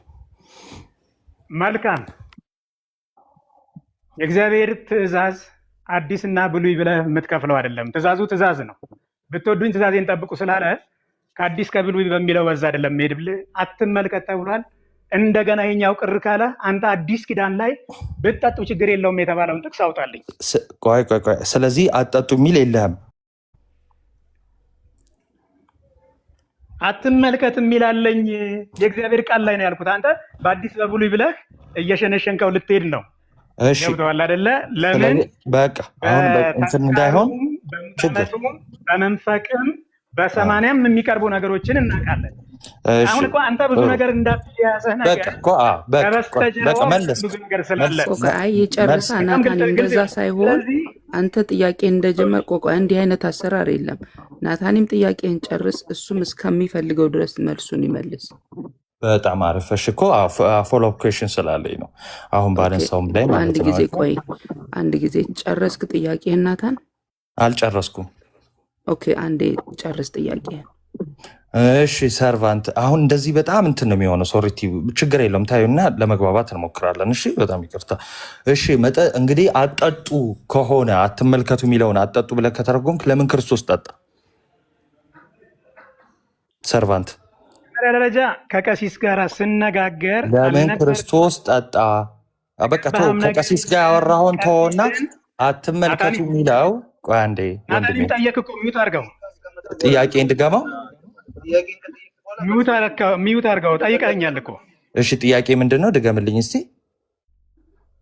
መልካም። የእግዚአብሔር ትእዛዝ አዲስና ብሉይ ብለህ የምትከፍለው አይደለም። ትእዛዙ ትእዛዝ ነው። ብትወዱኝ ትእዛዜን ጠብቁ ስላለ ከአዲስ ከብሉይ በሚለው በዛ አይደለም ሄድ ብለህ አትመልከት ተብሏል። እንደገና የኛው ቅር ካለ አንተ አዲስ ኪዳን ላይ ብትጠጡ ችግር የለውም የተባለውን ጥቅስ አውጣልኝ። ቆይ ስለዚህ አትጠጡ የሚል የለህም። አትመልከት የሚላለኝ የእግዚአብሔር ቃል ላይ ነው ያልኩት። አንተ በአዲስ በብሉይ ብለህ እየሸነሸንከው ልትሄድ ነው። ገብተዋል አይደለ? ለምን በቃ አሁን እንትን እንዳይሆን በመንፈቅም በሰማንያም የሚቀርቡ ነገሮችን እናውቃለን። አሁን እኮ አንተ ብዙ ነገር እንዳትያዘህ ነገር ከበስተጀርባ ብዙ ነገር ስላለ የጨረሰ ናታን እንደዛ ሳይሆን አንተ ጥያቄ እንደጀመር እንዲህ አይነት አሰራር የለም። ናታኒም ጥያቄን ጨርስ፣ እሱም እስከሚፈልገው ድረስ መልሱን ይመልስ። በጣም አሪፍ። እሺ እኮ ፎሎ አፕ ኩዌሽን ስላለኝ ነው አሁን ባነሳውም ላይ ማለት ነው። አንድ ጊዜ ቆይ፣ አንድ ጊዜ ጨረስክ ጥያቄህን ናታን? አልጨረስኩም። ኦኬ፣ አንዴ ጨርስ ጥያቄህን። እሺ ሰርቫንት፣ አሁን እንደዚህ በጣም እንትን ነው የሚሆነው። ሶሪቲ ችግር የለውም ታዩና ለመግባባት እንሞክራለን። እሺ በጣም ይቅርታ። እሺ እንግዲህ አጠጡ ከሆነ አትመልከቱ የሚለውን አጠጡ ብለህ ከተረጎምክ ለምን ክርስቶስ ጠጣ? ሰርቫንት ደረጃ ከቀሲስ ጋር ስነጋገር ለምን ክርስቶስ ጠጣ? በቃ ከቀሲስ ጋር ያወራውን ተወና አትመልከቱ የሚለው ቆይ አንዴ ወንድሜ ጠየቅ እኮ ሚዩት አድርገው ጥያቄ እንድገማው ሚዩት አድርገው ጠይቀኛል እኮ። እሺ ጥያቄ ምንድን ነው? ድገምልኝ እስቲ።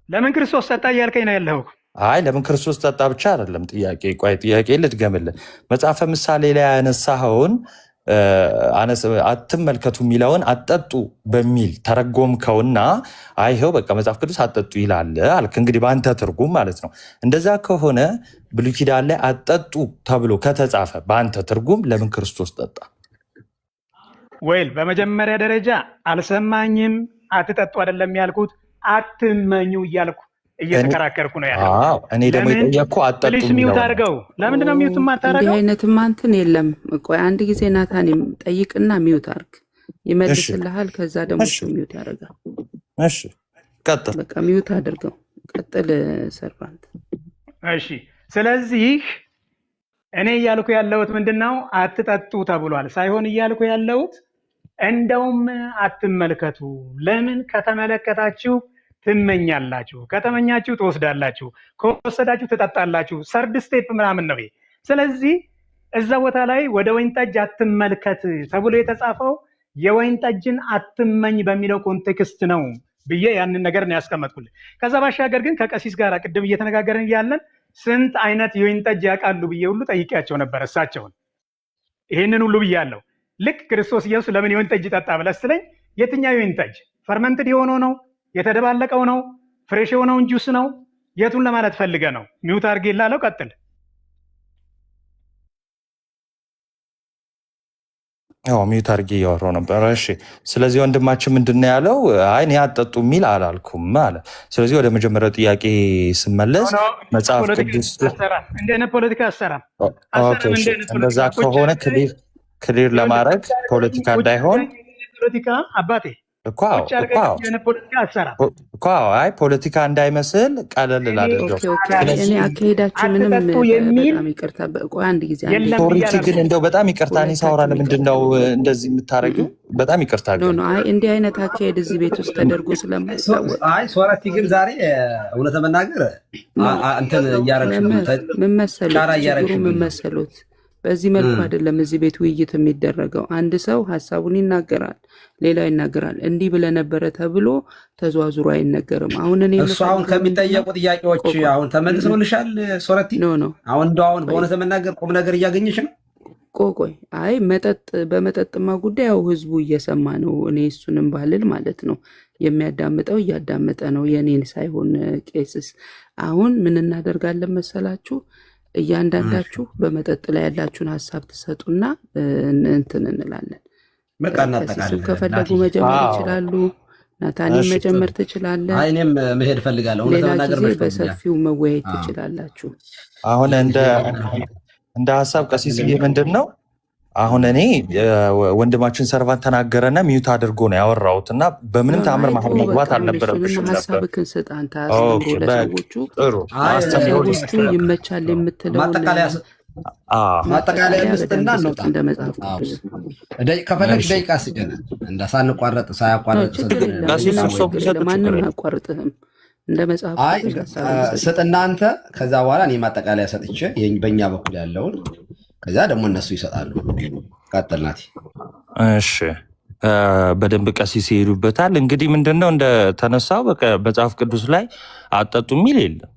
ለምን ክርስቶስ ጠጣ እያልከኝ ነው ያለኸው? አይ ለምን ክርስቶስ ጠጣ ብቻ አይደለም ጥያቄ። ቆይ ጥያቄ ልድገምልህ። መጽሐፈ ምሳሌ ላይ ያነሳኸውን አትመልከቱ የሚለውን አጠጡ በሚል ተረጎምከውና አይኸው በቃ መጽሐፍ ቅዱስ አጠጡ ይላል አልክ። እንግዲህ በአንተ ትርጉም ማለት ነው። እንደዛ ከሆነ ብሉይ ኪዳን ላይ አጠጡ ተብሎ ከተጻፈ በአንተ ትርጉም ለምን ክርስቶስ ጠጣ? ወይል በመጀመሪያ ደረጃ አልሰማኝም። አትጠጡ አይደለም ያልኩት፣ አትመኙ እያልኩ እየተከራከርኩ ነው ያለው። እኔ ደግሞ የጠየቅኩ አጠጡ ሚዩት አድርገው። ለምንድን ነው ሚዩት የማታደርገው? እንዲህ አይነት እንትን የለም። ቆይ አንድ ጊዜ ናታንም ጠይቅና ሚዩት አድርግ፣ ይመልስልሃል። ከዛ ደግሞ ሚዩት ያደርጋል። እሺ ቀጥል። በቃ ሚዩት አድርገው፣ ቀጥል ሰርቫንት። እሺ ስለዚህ እኔ እያልኩ ያለሁት ምንድነው? አትጠጡ ተብሏል ሳይሆን እያልኩ ያለሁት እንደውም አትመልከቱ። ለምን? ከተመለከታችሁ ትመኛላችሁ፣ ከተመኛችሁ ትወስዳላችሁ፣ ከወሰዳችሁ ትጠጣላችሁ። ሰርድ ስቴፕ ምናምን ነው። ስለዚህ እዛ ቦታ ላይ ወደ ወይን ጠጅ አትመልከት ተብሎ የተጻፈው የወይን ጠጅን አትመኝ በሚለው ኮንቴክስት ነው ብዬ ያንን ነገር ነው ያስቀመጥኩልህ። ከዛ ባሻገር ግን ከቀሲስ ጋር ቅድም እየተነጋገርን እያለን ስንት አይነት የወይን ጠጅ ያውቃሉ ብዬ ሁሉ ጠይቄያቸው ነበር እሳቸውን። ይህንን ሁሉ ብያለሁ። ልክ ክርስቶስ ኢየሱስ ለምን የወይን ጠጅ ጠጣ ብለህ ስትለኝ የትኛው የወይን ጠጅ? ፈርመንትድ የሆነው ነው? የተደባለቀው ነው? ፍሬሽ የሆነውን ጁስ ነው? የቱን ለማለት ፈልገ ነው? ሚውት አድርጌ ላለው ቀጥል። ሚውት አድርጌ እያወራሁ ነበር። እሺ ስለዚህ ወንድማችን ምንድን ነው ያለው? አይ እኔ አጠጡ የሚል አላልኩም አለ። ስለዚህ ወደ መጀመሪያው ጥያቄ ስመለስ መጽሐፍ ቅዱስ እንደ አይነት ፖለቲካ አሰራም። እንደዛ ከሆነ ክሊር ለማድረግ ፖለቲካ እንዳይሆን ፖለቲካ አባቴ አይ ፖለቲካ እንዳይመስል ቀለል ላድርገው። እኔ አካሄዳችሁ ምንም በጣም ይቅርታ። አንድ ጊዜ ሶሪቲ ግን እንደው በጣም ይቅርታ። እኔ ሳወራ ለምንድን ነው እንደዚህ የምታደርጊው? በጣም ይቅርታ። ግን አይ እንዲህ አይነት አካሄድ እዚህ ቤት ውስጥ ተደርጎ ስለማይታወቅ አይ ሶሪቲ ግን ዛሬ እውነት መናገር እንትን እያረግሽ ምን መሰሉት በዚህ መልኩ አይደለም እዚህ ቤት ውይይት የሚደረገው። አንድ ሰው ሀሳቡን ይናገራል፣ ሌላው ይናገራል። እንዲህ ብለህ ነበረ ተብሎ ተዘዋዙሮ አይነገርም። አሁን እኔ እሱ አሁን ከሚጠየቁ ጥያቄዎች አሁን ተመልሰውልሻል ሶረቲ? አሁን እንደው አሁን በእውነት መናገር ቁም ነገር እያገኘሽ ነው? ቆይ አይ በመጠጥማ ጉዳይ ያው ህዝቡ እየሰማ ነው። እኔ እሱንም ባልል ማለት ነው የሚያዳምጠው እያዳመጠ ነው፣ የኔን ሳይሆን ቄስስ። አሁን ምን እናደርጋለን መሰላችሁ? እያንዳንዳችሁ በመጠጥ ላይ ያላችሁን ሀሳብ ትሰጡና እንትን እንላለን። ከፈለጉ መጀመር ይችላሉ። ናታኒም መጀመር ትችላለህ። እኔም መሄድ እፈልጋለሁ። ሌላ ጊዜ በሰፊው መወያየት ትችላላችሁ። አሁን እንደ ሀሳብ ቀሲስዬ ምንድን ነው አሁን እኔ ወንድማችን ሰርቫንት ተናገረና ሚዩት አድርጎ ነው ያወራሁት እና በምንም ተአምር መሀል መግባት አልነበረብሽም ነበር። ሀሳብህን ስጥ አንተ። አስተምሮ ለሰዎቹ ይመቻል የምትለውን ማጠቃለያ ልስጥና እንውጣ። እንደ መጽሐፍ ቅዱስ ከፈለግሽ ደቂቃ ስጭን ሳንቋረጥ ሳያቋረጥ ማንም አያቋርጥህም። እንደ መጽሐፍ ቅዱስ ስጥና አንተ። ከዛ በኋላ እኔ ማጠቃለያ ሰጥቼ በእኛ በኩል ያለውን ከዛ ደግሞ እነሱ ይሰጣሉ። ቀጥል ናቲ። እሺ በደንብ ቀሲስ ይሄዱበታል። እንግዲህ ምንድነው እንደተነሳው መጽሐፍ ቅዱስ ላይ አጠጡ የሚል የለም፣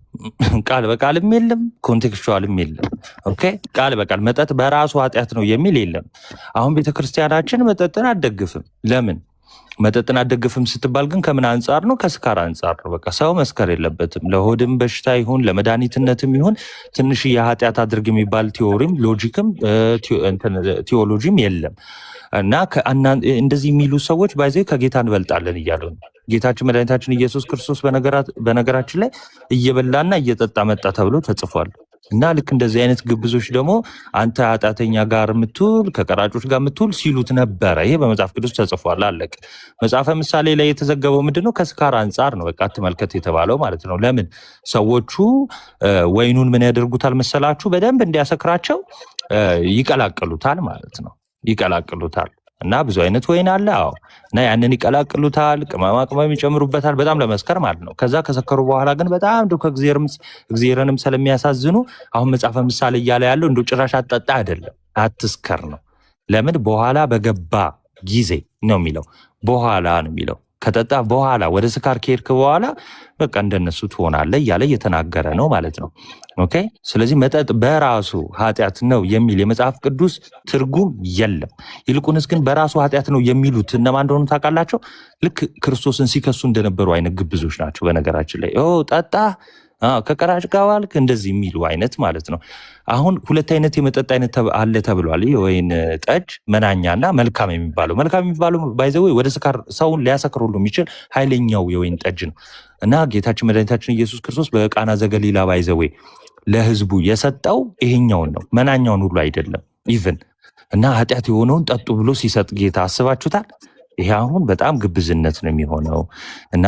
ቃል በቃልም የለም፣ ኮንቴክስቹዋልም የለም። ኦኬ ቃል በቃል መጠጥ በራሱ ኃጢአት ነው የሚል የለም። አሁን ቤተክርስቲያናችን መጠጥን አትደግፍም። ለምን መጠጥን አትደግፍም ስትባል ግን ከምን አንጻር ነው? ከስካር አንጻር ነው። በቃ ሰው መስከር የለበትም። ለሆድም በሽታ ይሁን ለመድኃኒትነትም ይሁን ትንሽ የኃጢአት አድርግ የሚባል ቲዎሪም ሎጂክም ቲዎሎጂም የለም። እና እንደዚህ የሚሉ ሰዎች ባይዘ ከጌታ እንበልጣለን እያሉ ነው። ጌታችን መድኃኒታችን ኢየሱስ ክርስቶስ በነገራችን ላይ እየበላና እየጠጣ መጣ ተብሎ ተጽፏል። እና ልክ እንደዚህ አይነት ግብዞች ደግሞ አንተ ኃጢአተኛ ጋር የምትውል ከቀራጮች ጋር የምትውል ሲሉት ነበረ። ይሄ በመጽሐፍ ቅዱስ ተጽፏል። አለቅ መጽሐፈ ምሳሌ ላይ የተዘገበው ምንድነው? ከስካር አንጻር ነው። በቃ አትመልከት የተባለው ማለት ነው። ለምን ሰዎቹ ወይኑን ምን ያደርጉታል መሰላችሁ? በደንብ እንዲያሰክራቸው ይቀላቅሉታል ማለት ነው። ይቀላቅሉታል እና ብዙ አይነት ወይን አለ። አዎ እና ያንን ይቀላቅሉታል፣ ቅመማ ቅመም ይጨምሩበታል፣ በጣም ለመስከር ማለት ነው። ከዛ ከሰከሩ በኋላ ግን በጣም እንደው እግዚአብሔርንም ስለሚያሳዝኑ አሁን መጽሐፈ ምሳሌ እያለ ያለው እንደው ጭራሽ አትጠጣ አይደለም፣ አትስከር ነው። ለምን በኋላ በገባ ጊዜ ነው የሚለው፣ በኋላ ነው የሚለው። ከጠጣ በኋላ ወደ ስካር ከሄድክ በኋላ በቃ እንደነሱ ትሆናለህ እያለ እየተናገረ ነው ማለት ነው። ኦኬ ስለዚህ መጠጥ በራሱ ኃጢአት ነው የሚል የመጽሐፍ ቅዱስ ትርጉም የለም። ይልቁንስ ግን በራሱ ኃጢአት ነው የሚሉት እነማን እንደሆኑ ታውቃላቸው? ልክ ክርስቶስን ሲከሱ እንደነበሩ አይነት ግብዞች ናቸው። በነገራችን ላይ ጠጣ ከቀራጭ ጋር ዋልክ እንደዚህ የሚሉ አይነት ማለት ነው። አሁን ሁለት አይነት የመጠጥ አይነት አለ ተብሏል። የወይን ጠጅ መናኛና መልካም የሚባለው ባይዘው ወደ ስካር ሰውን ሊያሰክር ሁሉ የሚችል ኃይለኛው የወይን ጠጅ ነው እና ጌታችን መድኃኒታችን ኢየሱስ ክርስቶስ በቃና ዘገሊላ ባይዘው ለህዝቡ የሰጠው ይሄኛውን ነው፣ መናኛውን ሁሉ አይደለም ኢቭን እና ኃጢአት የሆነውን ጠጡ ብሎ ሲሰጥ ጌታ አስባችሁታል? ይሄ አሁን በጣም ግብዝነት ነው የሚሆነው። እና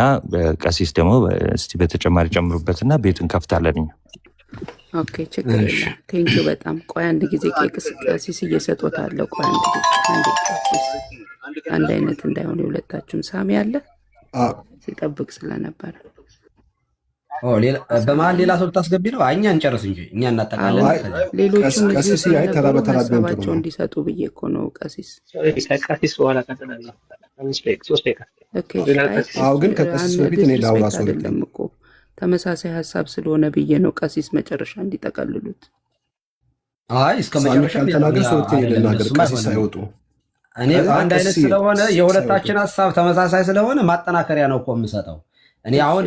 ቀሲስ ደግሞ እስቲ በተጨማሪ ጨምሩበትና ቤቱን ከፍታለን። ኦኬ ችግር የለም። ቴንኪው በጣም ቆይ አንድ ጊዜ ቀሲስ እየሰጦታለሁ። ቆይ አንድ ጊዜ ቀሲስ አንድ አይነት እንዳይሆን የሁለታችሁም ሳሚ አለ ሲጠብቅ ስለነበረ በመሀል ሌላ ሰው ልታስገቢ ነው? እኛ እንጨርስ እንጂ እኛ እናጠቃለን። ሌሎቹም ሀሳባቸው እንዲሰጡ ብዬ እኮ ነው። ቀሲስ በኋላ ግን ከቀሲስ በፊት እኔ ላውራ ሰው አይደለም እኮ ተመሳሳይ ሀሳብ ስለሆነ ብዬ ነው። ቀሲስ መጨረሻ እንዲጠቀልሉት። እስከ መጨረሻ ተናገር። ሰው ልናገር ቀሲስ አይወጡ። እኔ አንድ አይነት ስለሆነ የሁለታችን ሀሳብ ተመሳሳይ ስለሆነ ማጠናከሪያ ነው እኮ የምሰጠው። እኔ አሁን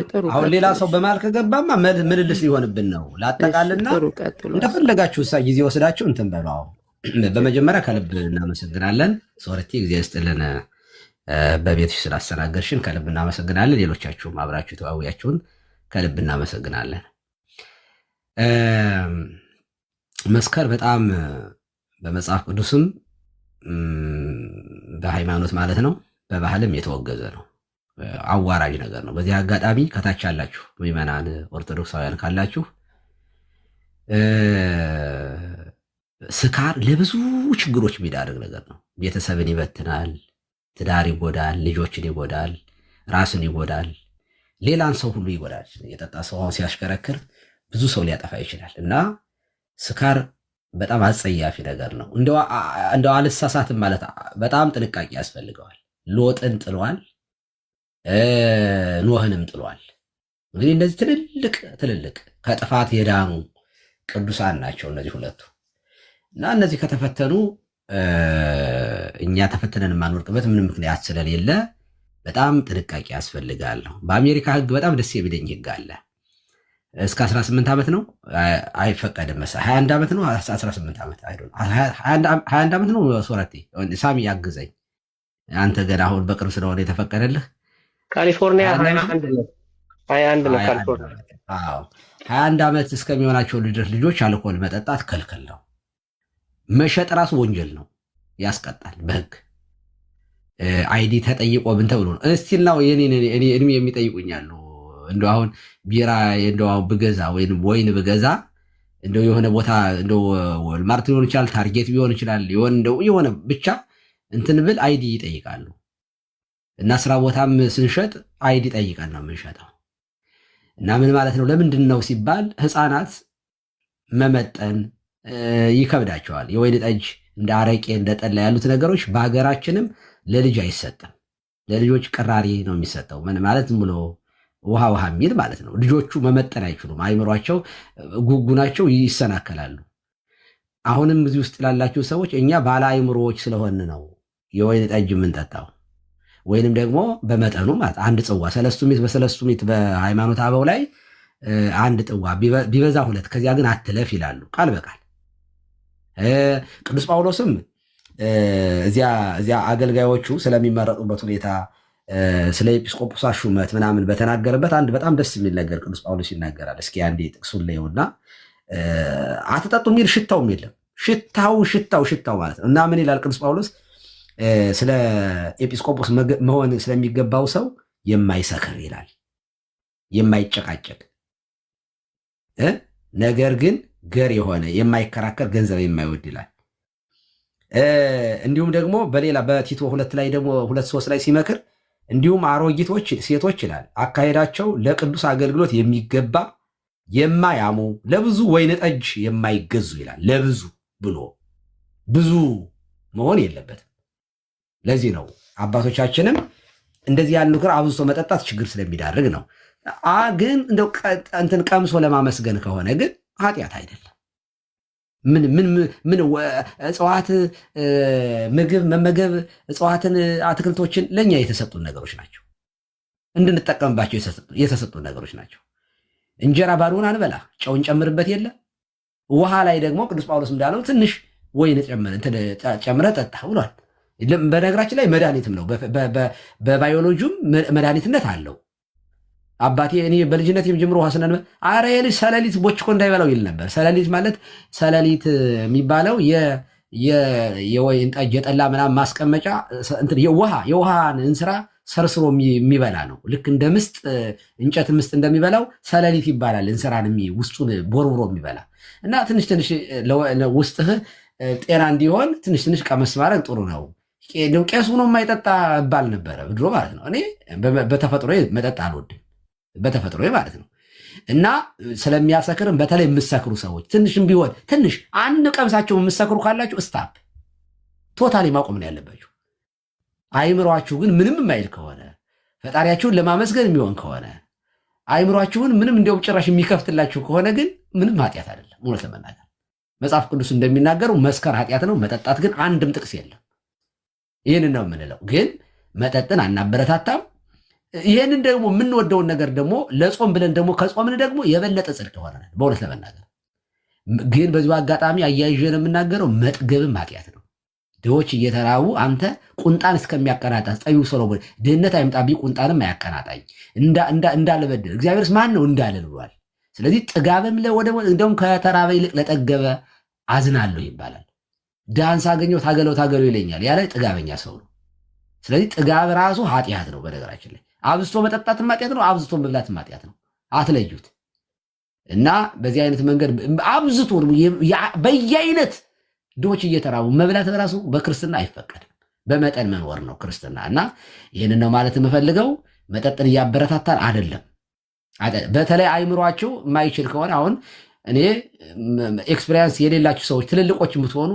ሌላ ሰው በመሃል ከገባማ ምልልስ ሊሆንብን ነው። ላጠቃልና እንደፈለጋችሁ ጊዜ ወስዳችሁ እንትን በሉ። በመጀመሪያ ከልብ እናመሰግናለን። ሶርቲ ጊዜ ስጥልን በቤትሽ ስላስተናገርሽን ከልብ እናመሰግናለን። ሌሎቻችሁም አብራችሁ ተዋውያችሁን ከልብ እናመሰግናለን። መስከር በጣም በመጽሐፍ ቅዱስም በሃይማኖት ማለት ነው በባህልም የተወገዘ ነው። አዋራጅ ነገር ነው። በዚህ አጋጣሚ ከታች ያላችሁ ምዕመናን ኦርቶዶክሳውያን ካላችሁ ስካር ለብዙ ችግሮች የሚዳርግ ነገር ነው። ቤተሰብን ይበትናል፣ ትዳር ይጎዳል፣ ልጆችን ይጎዳል፣ ራስን ይጎዳል፣ ሌላን ሰው ሁሉ ይጎዳል። የጠጣ ሰው አሁን ሲያሽከረክር ብዙ ሰው ሊያጠፋ ይችላል እና ስካር በጣም አጸያፊ ነገር ነው። እንደው አልሳሳትም ማለት በጣም ጥንቃቄ ያስፈልገዋል። ሎጥን ጥሏል፣ ኖህንም ጥሏል። እንግዲህ እነዚህ ትልልቅ ከጥፋት የዳኑ ቅዱሳን ናቸው እነዚህ ሁለቱ እና እነዚህ ከተፈተኑ እኛ ተፈትነን የማንወርቅበት ምንም ምክንያት ስለሌለ በጣም ጥንቃቄ ያስፈልጋል። በአሜሪካ ሕግ በጣም ደስ የሚለኝ ሕግ አለ። እስከ 18 ዓመት ነው አይፈቀድም። 21 ዓመት ነው 18 ዓመት 21 ዓመት ነው። ሶረቴ ሳሚ ያግዘኝ አንተ ገና አሁን በቅርብ ስለሆነ የተፈቀደልህ ካሊፎርኒያ 21 ነው። 21 ነው ካሊፎርኒያ። 21 ዓመት እስከሚሆናቸው ልጆች አልኮል መጠጣት ክልክል ነው። መሸጥ ራሱ ወንጀል ነው፣ ያስቀጣል በህግ። አይዲ ተጠይቆ ምን ተብሎ ነው እስቲል ነው እኔ እድሜ የሚጠይቁኛሉ። እንደው አሁን ቢራ እንደው ብገዛ ወይን ብገዛ እንደው የሆነ ቦታ እንደው ወልማርት ሊሆን ይችላል፣ ታርጌት ሊሆን ይችላል፣ የሆነ ብቻ እንትን ብል አይዲ ይጠይቃሉ። እና ስራ ቦታም ስንሸጥ አይዲ ጠይቀን ነው የምንሸጠው። እና ምን ማለት ነው? ለምንድን ነው ሲባል ህፃናት መመጠን ይከብዳቸዋል። የወይን ጠጅ እንደ አረቄ እንደ ጠላ ያሉት ነገሮች በሀገራችንም ለልጅ አይሰጥም። ለልጆች ቅራሪ ነው የሚሰጠው። ምን ማለት ብሎ ውሃ የሚል ማለት ነው። ልጆቹ መመጠን አይችሉም። አይምሯቸው ጉጉናቸው ይሰናከላሉ። አሁንም እዚህ ውስጥ ላላችሁ ሰዎች እኛ ባለ አይምሮዎች ስለሆን ነው የወይን ጠጅ የምንጠጣው። ወይንም ደግሞ በመጠኑ ማለት አንድ ጽዋ ሰለስቱ ምዕት በሰለስቱ ምዕት በሃይማኖት አበው ላይ አንድ ጽዋ ቢበዛ 2 ከዚያ ግን አትለፍ ይላሉ ቃል በቃል። ቅዱስ ጳውሎስም እዚያ አገልጋዮቹ ስለሚመረጡበት ሁኔታ ስለ ኤጲስቆጶሳት ሹመት ምናምን በተናገረበት አንድ በጣም ደስ የሚል ነገር ቅዱስ ጳውሎስ ይናገራል። እስኪ አንዴ ጥቅሱን ላይውና አትጠጡ የሚል ሽታውም የለም። ሽታው ማለት ነው። እና ምን ይላል ቅዱስ ጳውሎስ ስለ ኤጲስቆጶስ መሆን ስለሚገባው ሰው የማይሰክር ይላል፣ የማይጨቃጨቅ ነገር ግን ገር የሆነ የማይከራከር ገንዘብ የማይወድ ይላል። እንዲሁም ደግሞ በሌላ በቲቶ 2 ላይ ደግሞ 2:3 ላይ ሲመክር እንዲሁም አሮጊቶች ሴቶች ይላል አካሄዳቸው ለቅዱስ አገልግሎት የሚገባ የማያሙ ለብዙ ወይን ጠጅ የማይገዙ ይላል። ለብዙ ብሎ ብዙ መሆን የለበትም። ለዚህ ነው አባቶቻችንም እንደዚህ ያሉ ነገር አብዝቶ መጠጣት ችግር ስለሚዳርግ ነው። ግን እንደው እንትን ቀምሶ ለማመስገን ከሆነ ግን ኃጢአት አይደለም። ምን እጽዋት ምግብ መመገብ እጽዋትን አትክልቶችን ለእኛ የተሰጡን ነገሮች ናቸው። እንድንጠቀምባቸው የተሰጡን ነገሮች ናቸው። እንጀራ ባዶውን አንበላ፣ ጨው እንጨምርበት የለ። ውሃ ላይ ደግሞ ቅዱስ ጳውሎስ እንዳለው ትንሽ ወይን ጨምረህ ጠጣ ብሏል። በነገራችን ላይ መድኃኒትም ነው። በባዮሎጂም መድኃኒትነት አለው። አባቴ እኔ በልጅነት የምጀምሮ ውሃ ስነን አረ የልጅ ሰለሊት ቦችኮ እንዳይበላው ይል ነበር። ሰለሊት ማለት ሰለሊት የሚባለው የወይን ጠጅ የጠላ ምናምን ማስቀመጫ የውሃን እንስራ ሰርስሮ የሚበላ ነው። ልክ እንደ ምስጥ እንጨት ምስጥ እንደሚበላው ሰለሊት ይባላል። እንስራን ውስጡን ቦርብሮ የሚበላ እና ትንሽ ውስጥህ ጤና እንዲሆን ትንሽ ቀመስ ማድረግ ጥሩ ነው። ቄሱ ነው የማይጠጣ እባል ነበረ ድሮ ማለት ነው። እኔ በተፈጥሮ መጠጥ አልወድም በተፈጥሮ ማለት ነው። እና ስለሚያሰክርም በተለይ የምሰክሩ ሰዎች ትንሽም ቢሆን ትንሽ አንድ ቀምሳቸው የምሰክሩ ካላችሁ ስታፕ ቶታሊ ማቆም ነው ያለባችሁ። አይምሯችሁ ግን ምንም የማይል ከሆነ ፈጣሪያችሁን ለማመስገን የሚሆን ከሆነ አይምሯችሁን ምንም እንዲያውም ጭራሽ የሚከፍትላችሁ ከሆነ ግን ምንም ኃጢአት አይደለም። እውነት ለመናገር መጽሐፍ ቅዱስ እንደሚናገረው መስከር ኃጢአት ነው፣ መጠጣት ግን አንድም ጥቅስ የለም። ይህንን ነው የምንለው። ግን መጠጥን አናበረታታም። ይህንን ደግሞ የምንወደውን ነገር ደግሞ ለጾም ብለን ደግሞ ከጾምን ደግሞ የበለጠ ጽድቅ ይሆናል። በእውነት ለመናገር ግን በዚሁ አጋጣሚ አያይዤን የምናገረው መጥገብም ኃጢአት ነው። ድሆች እየተራቡ አንተ ቁንጣን እስከሚያቀናጣ ጠቢቡ ሰሎሞን ድህነት አይምጣብኝ ቁንጣንም አያቀናጣኝ እንዳልበድል እግዚአብሔርስ ማን ነው እንዳልል ብሏል። ስለዚህ ጥጋብም እንደውም ከተራበ ይልቅ ለጠገበ አዝናለሁ ይባላል። ድሃን ሳገኘው ታገለው ይለኛል ያለ ጥጋበኛ ሰው ነው። ስለዚህ ጥጋብ ራሱ ኃጢአት ነው። በነገራችን ላይ አብዝቶ መጠጣትም ኃጢአት ነው፣ አብዝቶ መብላትም ኃጢአት ነው። አትለዩት። እና በዚህ አይነት መንገድ አብዝቶ በየአይነት ድሆች እየተራቡ መብላት በራሱ በክርስትና አይፈቀድም። በመጠን መኖር ነው ክርስትና። እና ይህንን ነው ማለት የምፈልገው። መጠጥን እያበረታታን አይደለም። በተለይ አይምሯቸው የማይችል ከሆነ አሁን እኔ ኤክስፔሪንስ የሌላችሁ ሰዎች ትልልቆች የምትሆኑ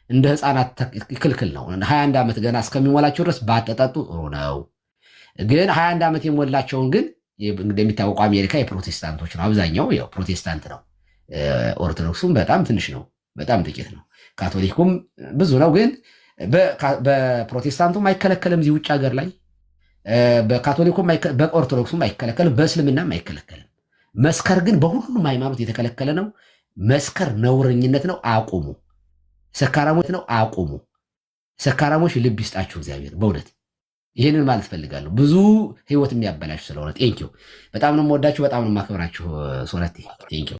እንደ ህፃናት ክልክል ነው። 21 ዓመት ገና እስከሚሞላቸው ድረስ ባጠጠጡ ጥሩ ነው። ግን 21 ዓመት የሞላቸውን ግን እንደሚታወቀው አሜሪካ የፕሮቴስታንቶች ነው። አብዛኛው ያው ፕሮቴስታንት ነው። ኦርቶዶክሱም በጣም ትንሽ ነው፣ በጣም ጥቂት ነው። ካቶሊኩም ብዙ ነው። ግን በፕሮቴስታንቱም አይከለከልም። እዚህ ውጭ ሀገር ላይ በካቶሊኩም በኦርቶዶክሱም አይከለከልም፣ በእስልምናም አይከለከልም። መስከር ግን በሁሉም ሃይማኖት የተከለከለ ነው። መስከር ነውረኝነት ነው። አቁሙ። ሰካራሞች ነው። አቁሙ። ሰካራሞች ልብ ይስጣችሁ እግዚአብሔር። በእውነት ይህንን ማለት ፈልጋለሁ። ብዙ ህይወት የሚያበላሽ ስለሆነ ቴንኪው። በጣም ነው የምወዳችሁ፣ በጣም ነው የማከብራችሁ። ሶለቴ ቴንኪው።